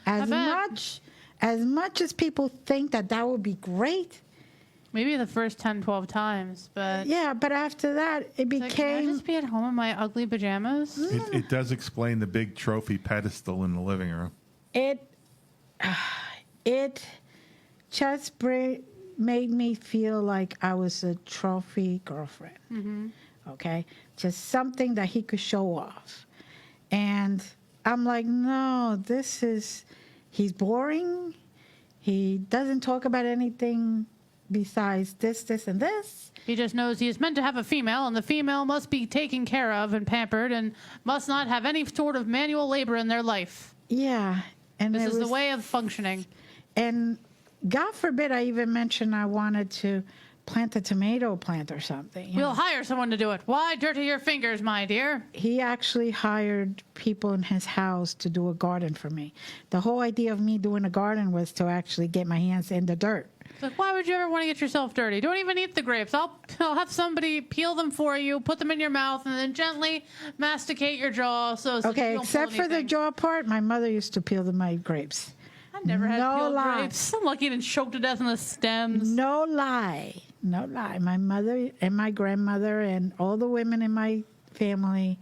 As much as people think that would be great. Maybe the first 10, 12 times, but... Yeah, but after that, it became... Can I just be at home in my ugly pajamas? It does explain the big trophy pedestal in the living room. It just made me feel like I was a trophy girlfriend. Okay? Just something that he could show off. And I'm like, no, he's boring. He doesn't talk about anything besides this, and this. He just knows he is meant to have a female, and the female must be taken care of and pampered and must not have any sort of manual labor in their life. Yeah. And this is the way of functioning. And God forbid I even mentioned I wanted to plant a tomato plant or something. We'll hire someone to do it. Why dirty your fingers, my dear? He actually hired people in his house to do a garden for me. The whole idea of me doing a garden was to actually get my hands in the dirt. Like, why would you ever want to get yourself dirty? Don't even eat the grapes. I'll have somebody peel them for you, put them in your mouth, and then gently masticate your jaw. So you don't except for the jaw part, my mother used to peel my grapes. I never had peeled grapes. I'm lucky and choked to death on the stems. No lie. My mother and my grandmother and all the women in my family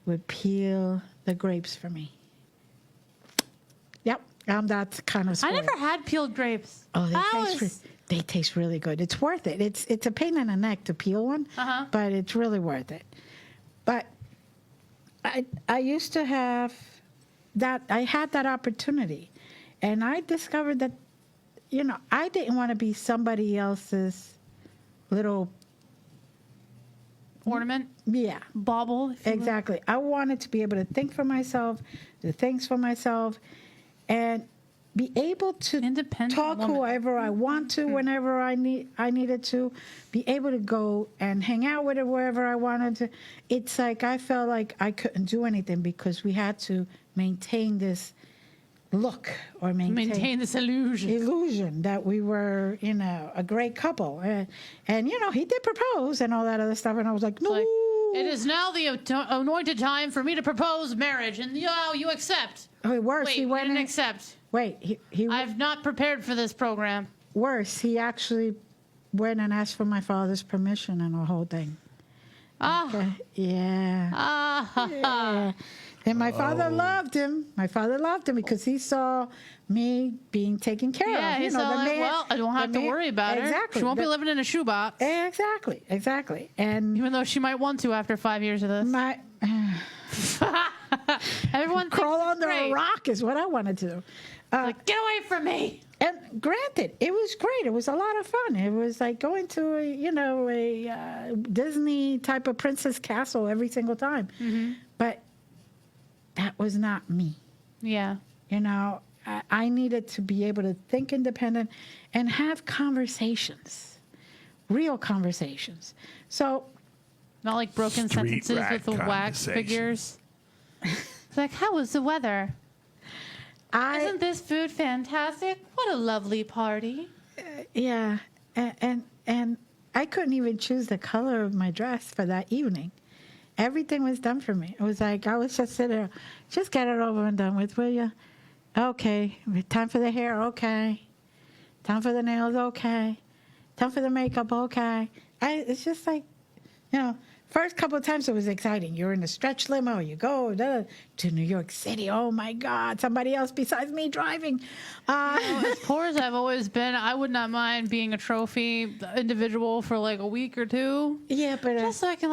would peel the grapes for me. Yep. I'm that kind of spoiled. I never had peeled grapes. Oh, they taste really good. It's worth it. It's a pain in the neck to peel one, but it's really worth it. But I used to have that. I had that opportunity, and I discovered that, I didn't want to be somebody else's little ornament. Yeah, bauble. Exactly. I wanted to be able to think for myself, do things for myself. And be able to talk woman. whoever I want to, whenever I needed to, be able to go and hang out with her wherever I wanted to. It's like I felt like I couldn't do anything because we had to maintain this look or maintain this illusion that we were, a great couple. And he did propose and all that other stuff, and I was like, no. It is now the anointed time for me to propose marriage, and you accept. Oh, worse, Wait, he went didn't in. accept. Wait, he. I've not prepared for this program. Worse, he actually went and asked for my father's permission and the whole thing. Okay. Yeah. Yeah. And my father loved him. My father loved him because he saw me being taken care of. Yeah, he saw well, I don't have to worry about her. Exactly. She won't be living in a shoebox. Exactly. And even though she might want to after 5 years of this. Everyone crawl under a rock is what I wanted to do. Get away from me. And granted, it was great. It was a lot of fun. It was like going to a Disney type of princess castle every single time. Mm-hmm. But that was not me. Yeah. I needed to be able to think independent and have conversations, real conversations. So, not like broken sentences with the wax figures. It's like, how was the weather? Isn't this food fantastic? What a lovely party. Yeah. And I couldn't even choose the color of my dress for that evening. Everything was done for me. It was like I was just sitting there, just get it over and done with, will you? Okay. Time for the hair, okay. Time for the nails, okay. Time for the makeup, okay. It's just like, first couple of times it was exciting. You're in a stretch limo, you go to New York City. Oh my God, somebody else besides me driving. As poor as I've always been, I would not mind being a trophy individual for like a week or two. Yeah, but just so I can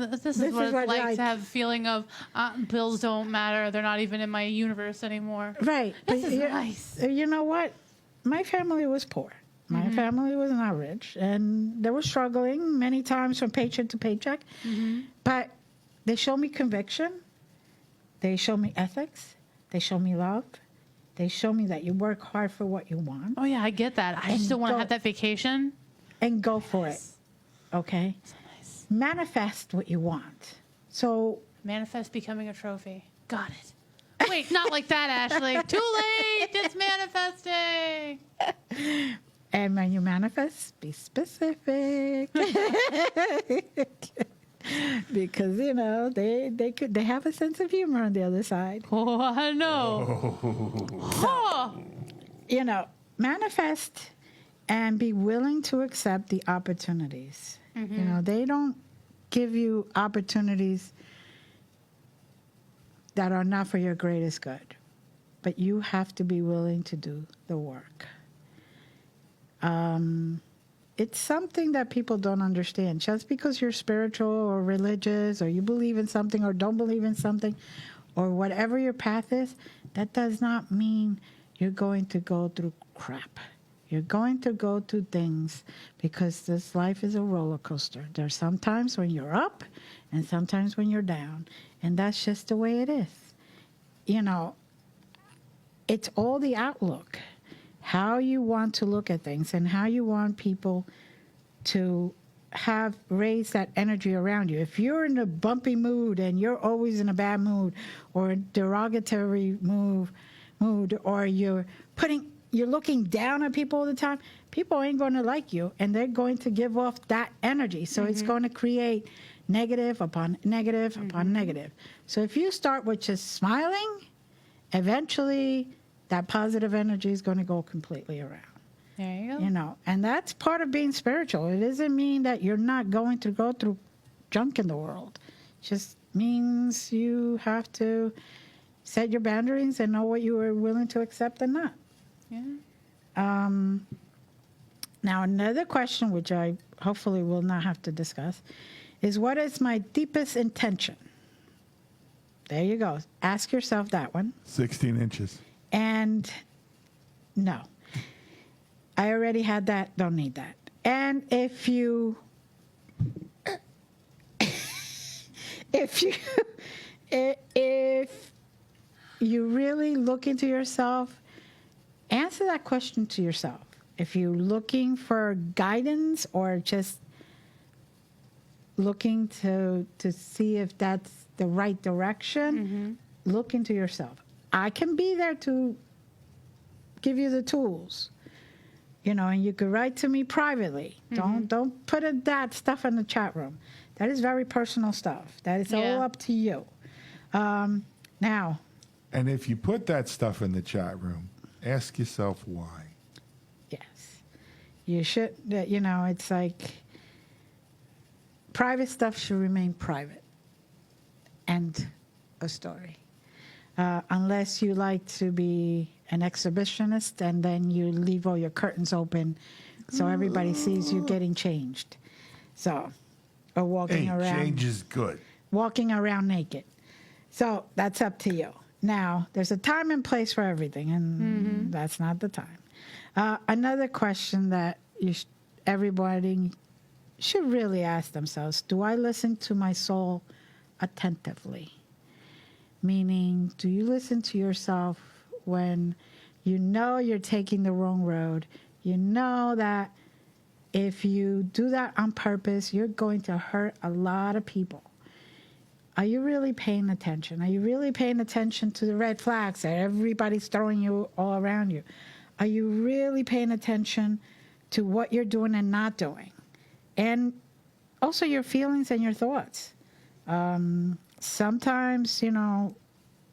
this is what it's like to have a feeling of bills don't matter. They're not even in my universe anymore. Right. This is nice. You know what? My family was poor. My family was not rich, and they were struggling many times from paycheck to paycheck. Mm-hmm. But they showed me conviction. They showed me ethics. They showed me love. They showed me that you work hard for what you want. Oh, yeah, I get that. I still want to have that vacation. And go for it. Okay? So nice. Manifest what you want. So manifest becoming a trophy. Got it. Wait, not like that, Ashlee. Too late. It's manifesting. And when you manifest, be specific. Because they have a sense of humor on the other side. Oh, I know. So, manifest and be willing to accept the opportunities. Mm-hmm. They don't give you opportunities that are not for your greatest good, but you have to be willing to do the work. It's something that people don't understand. Just because you're spiritual or religious or you believe in something or don't believe in something or whatever your path is, that does not mean you're going to go through crap. You're going to go through things because this life is a roller coaster. There's sometimes when you're up and sometimes when you're down. And that's just the way it is. It's all the outlook. How you want to look at things and how you want people to raise that energy around you. If you're in a bumpy mood and you're always in a bad mood or a derogatory mood or you're looking down at people all the time, people ain't going to like you and they're going to give off that energy. So it's going to create negative upon negative upon negative. So if you start with just smiling, eventually that positive energy is going to go completely around. There you go. And that's part of being spiritual. It doesn't mean that you're not going to go through junk in the world. It just means you have to set your boundaries and know what you are willing to accept and not. Yeah. Now, another question, which I hopefully will not have to discuss, is what is my deepest intention? There you go. Ask yourself that one. 16 inches. And no, I already had that. Don't need that. And if you really look into yourself answer that question to yourself. If you're looking for guidance or just looking to see if that's the right direction, look into yourself. I can be there to give you the tools, and you could write to me privately. Don't put that stuff in the chat room. That is very personal stuff. That is all up to you. Now. And if you put that stuff in the chat room, ask yourself why. Yes. You should, it's like private stuff should remain private. End of story. Unless you like to be an exhibitionist and then you leave all your curtains open so everybody sees you getting changed. So, or walking around. Change is good. Walking around naked. So that's up to you. Now, there's a time and place for everything, and that's not the time. Another question that everybody should really ask themselves, do I listen to my soul attentively? Meaning, do you listen to yourself when you know you're taking the wrong road? You know that if you do that on purpose, you're going to hurt a lot of people. Are you really paying attention? Are you really paying attention to the red flags that everybody's throwing you all around you? Are you really paying attention to what you're doing and not doing? And also your feelings and your thoughts. Sometimes,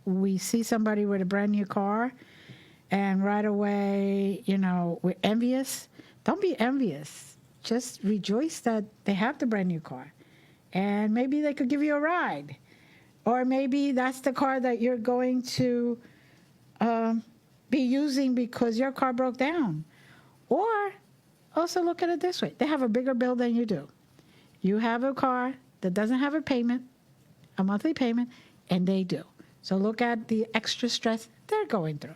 we see somebody with a brand new car and right away, we're envious. Don't be envious. Just rejoice that they have the brand new car. And maybe they could give you a ride. Or maybe that's the car that you're going to be using because your car broke down. Or also look at it this way. They have a bigger bill than you do. You have a car that doesn't have a monthly payment, and they do. So look at the extra stress they're going through.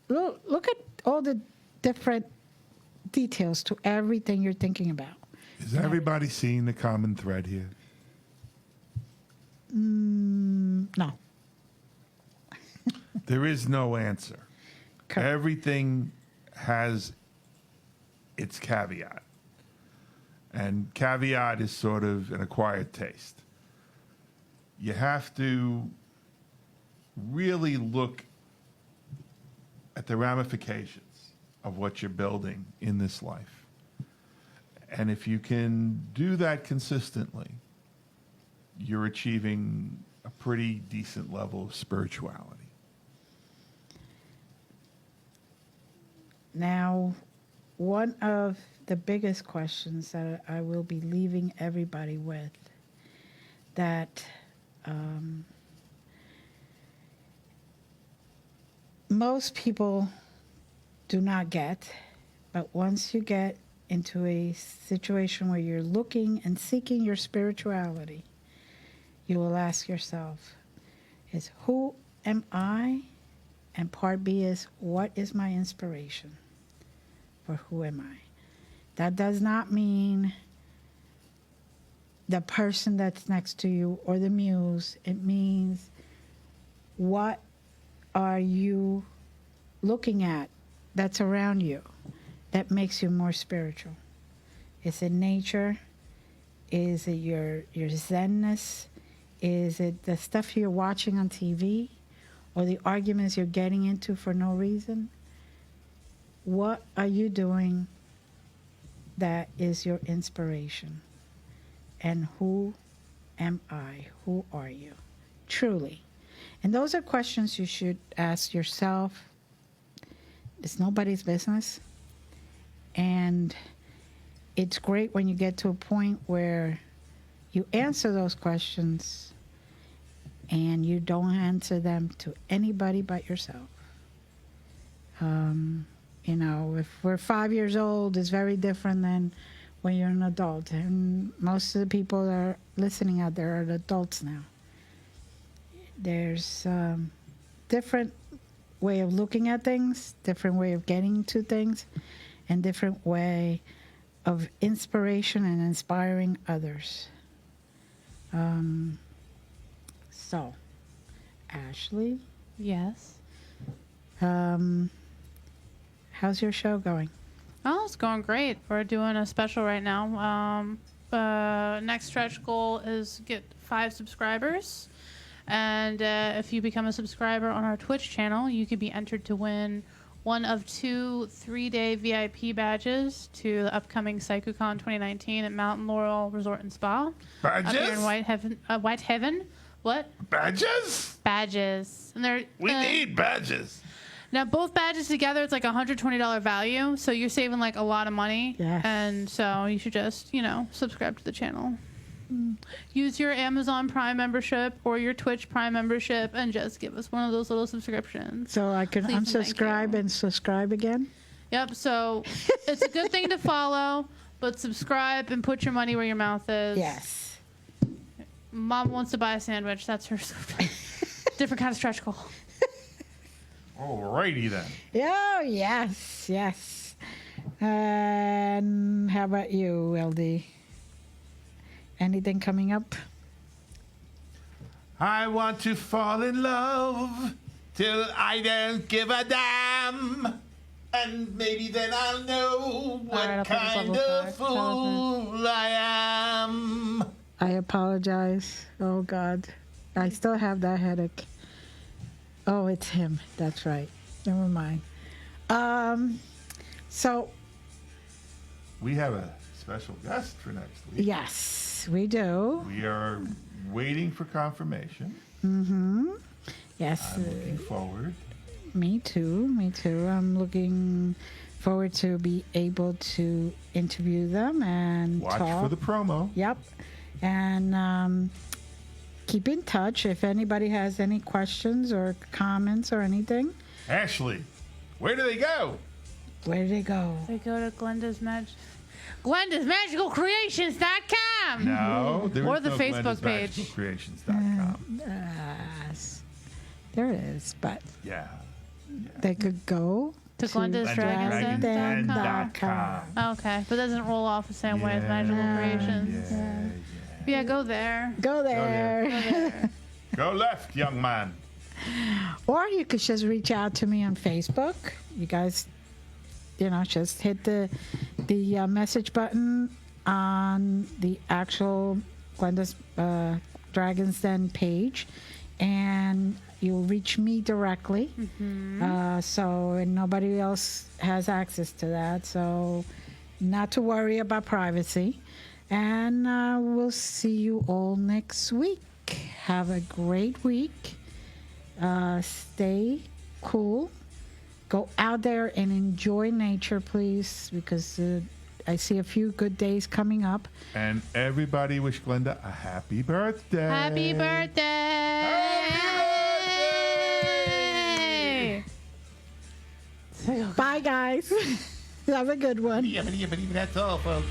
Look at all the different details to everything you're thinking about. Is everybody seeing the common thread here? No. There is no answer. Correct. Everything has its caveat. And caveat is sort of an acquired taste. You have to really look at the ramifications of what you're building in this life. And if you can do that consistently, you're achieving a pretty decent level of spirituality. Now, one of the biggest questions that I will be leaving everybody with that most people do not get, but once you get into a situation where you're looking and seeking your spirituality, you will ask yourself, is who am I? And part B is, what is my inspiration? For who am I? That does not mean the person that's next to you or the muse. It means, what are you looking at that's around you that makes you more spiritual? Is it nature? Is it your zenness? Is it the stuff you're watching on TV? Or the arguments you're getting into for no reason? What are you doing that is your inspiration? And who am I? Who are you? Truly. And those are questions you should ask yourself. It's nobody's business. And it's great when you get to a point where you answer those questions and you don't answer them to anybody but yourself. If we're 5 years old, it's very different than when you're an adult. And most of the people that are listening out there are adults now. There's different way of looking at things, different way of getting to things, and different way of inspiration and inspiring others. So, Ashlee? Yes? How's your show going? Oh, it's going great. We're doing a special right now. Next stretch goal is get 5 subscribers. And if you become a subscriber on our Twitch channel, you could be entered to win one of 2 3-day VIP badges to the upcoming PsychoCon 2019 at Mountain Laurel Resort and Spa. Badges? Up here in Whitehaven. What? Badges? Badges. And we need badges. Now, both badges together, it's like a $120 value, so you're saving like a lot of money. Yes. And so you should just, subscribe to the channel. Use your Amazon Prime membership or your Twitch Prime membership and just give us one of those little subscriptions. So I can Please unsubscribe and subscribe again? Yep, so it's a good thing to follow, but subscribe and put your money where your mouth is. Yes. Mom wants to buy a sandwich. That's her different kind of stretch goal. Alrighty then. Oh, yes, yes. And how about you, LD? Anything coming up? I want to fall in love till I don't give a damn. And maybe then I'll know what kind of fool I am. I apologize. Oh, God. I still have that headache. Oh, it's him. That's right. Never mind. So we have a special guest for next week. Yes, we do. We are waiting for confirmation. Mm-hmm. Yes. I'm looking forward. Me too. Me too. I'm looking forward to be able to interview them and watch talk. for the promo. Yep. And keep in touch if anybody has any questions or comments or anything. Ashlee, where do they go? Where do they go? They go to Glenda'sMagicalCreations.com. No, there or is the no Facebook page. Glenda'sMagicalCreations.com. Yes. There is, but Yeah. they could go to Glenda'sDragonsDen.com. Okay, but it doesn't roll off the same way as Magical Creations. Yeah, go there. Go there. Go left, young man. Or you could just reach out to me on Facebook. You guys, just hit the message button on the actual Glenda's Dragons Den page, and you'll reach me directly. Mm-hmm. And nobody else has access to that. So not to worry about privacy. And we'll see you all next week. Have a great week. Stay cool. Go out there and enjoy nature, please, because I see a few good days coming up. And everybody wish Glenda a happy birthday. Happy birthday! Happy birthday! Bye, guys. Have a good one. Yeah, but that's all, folks.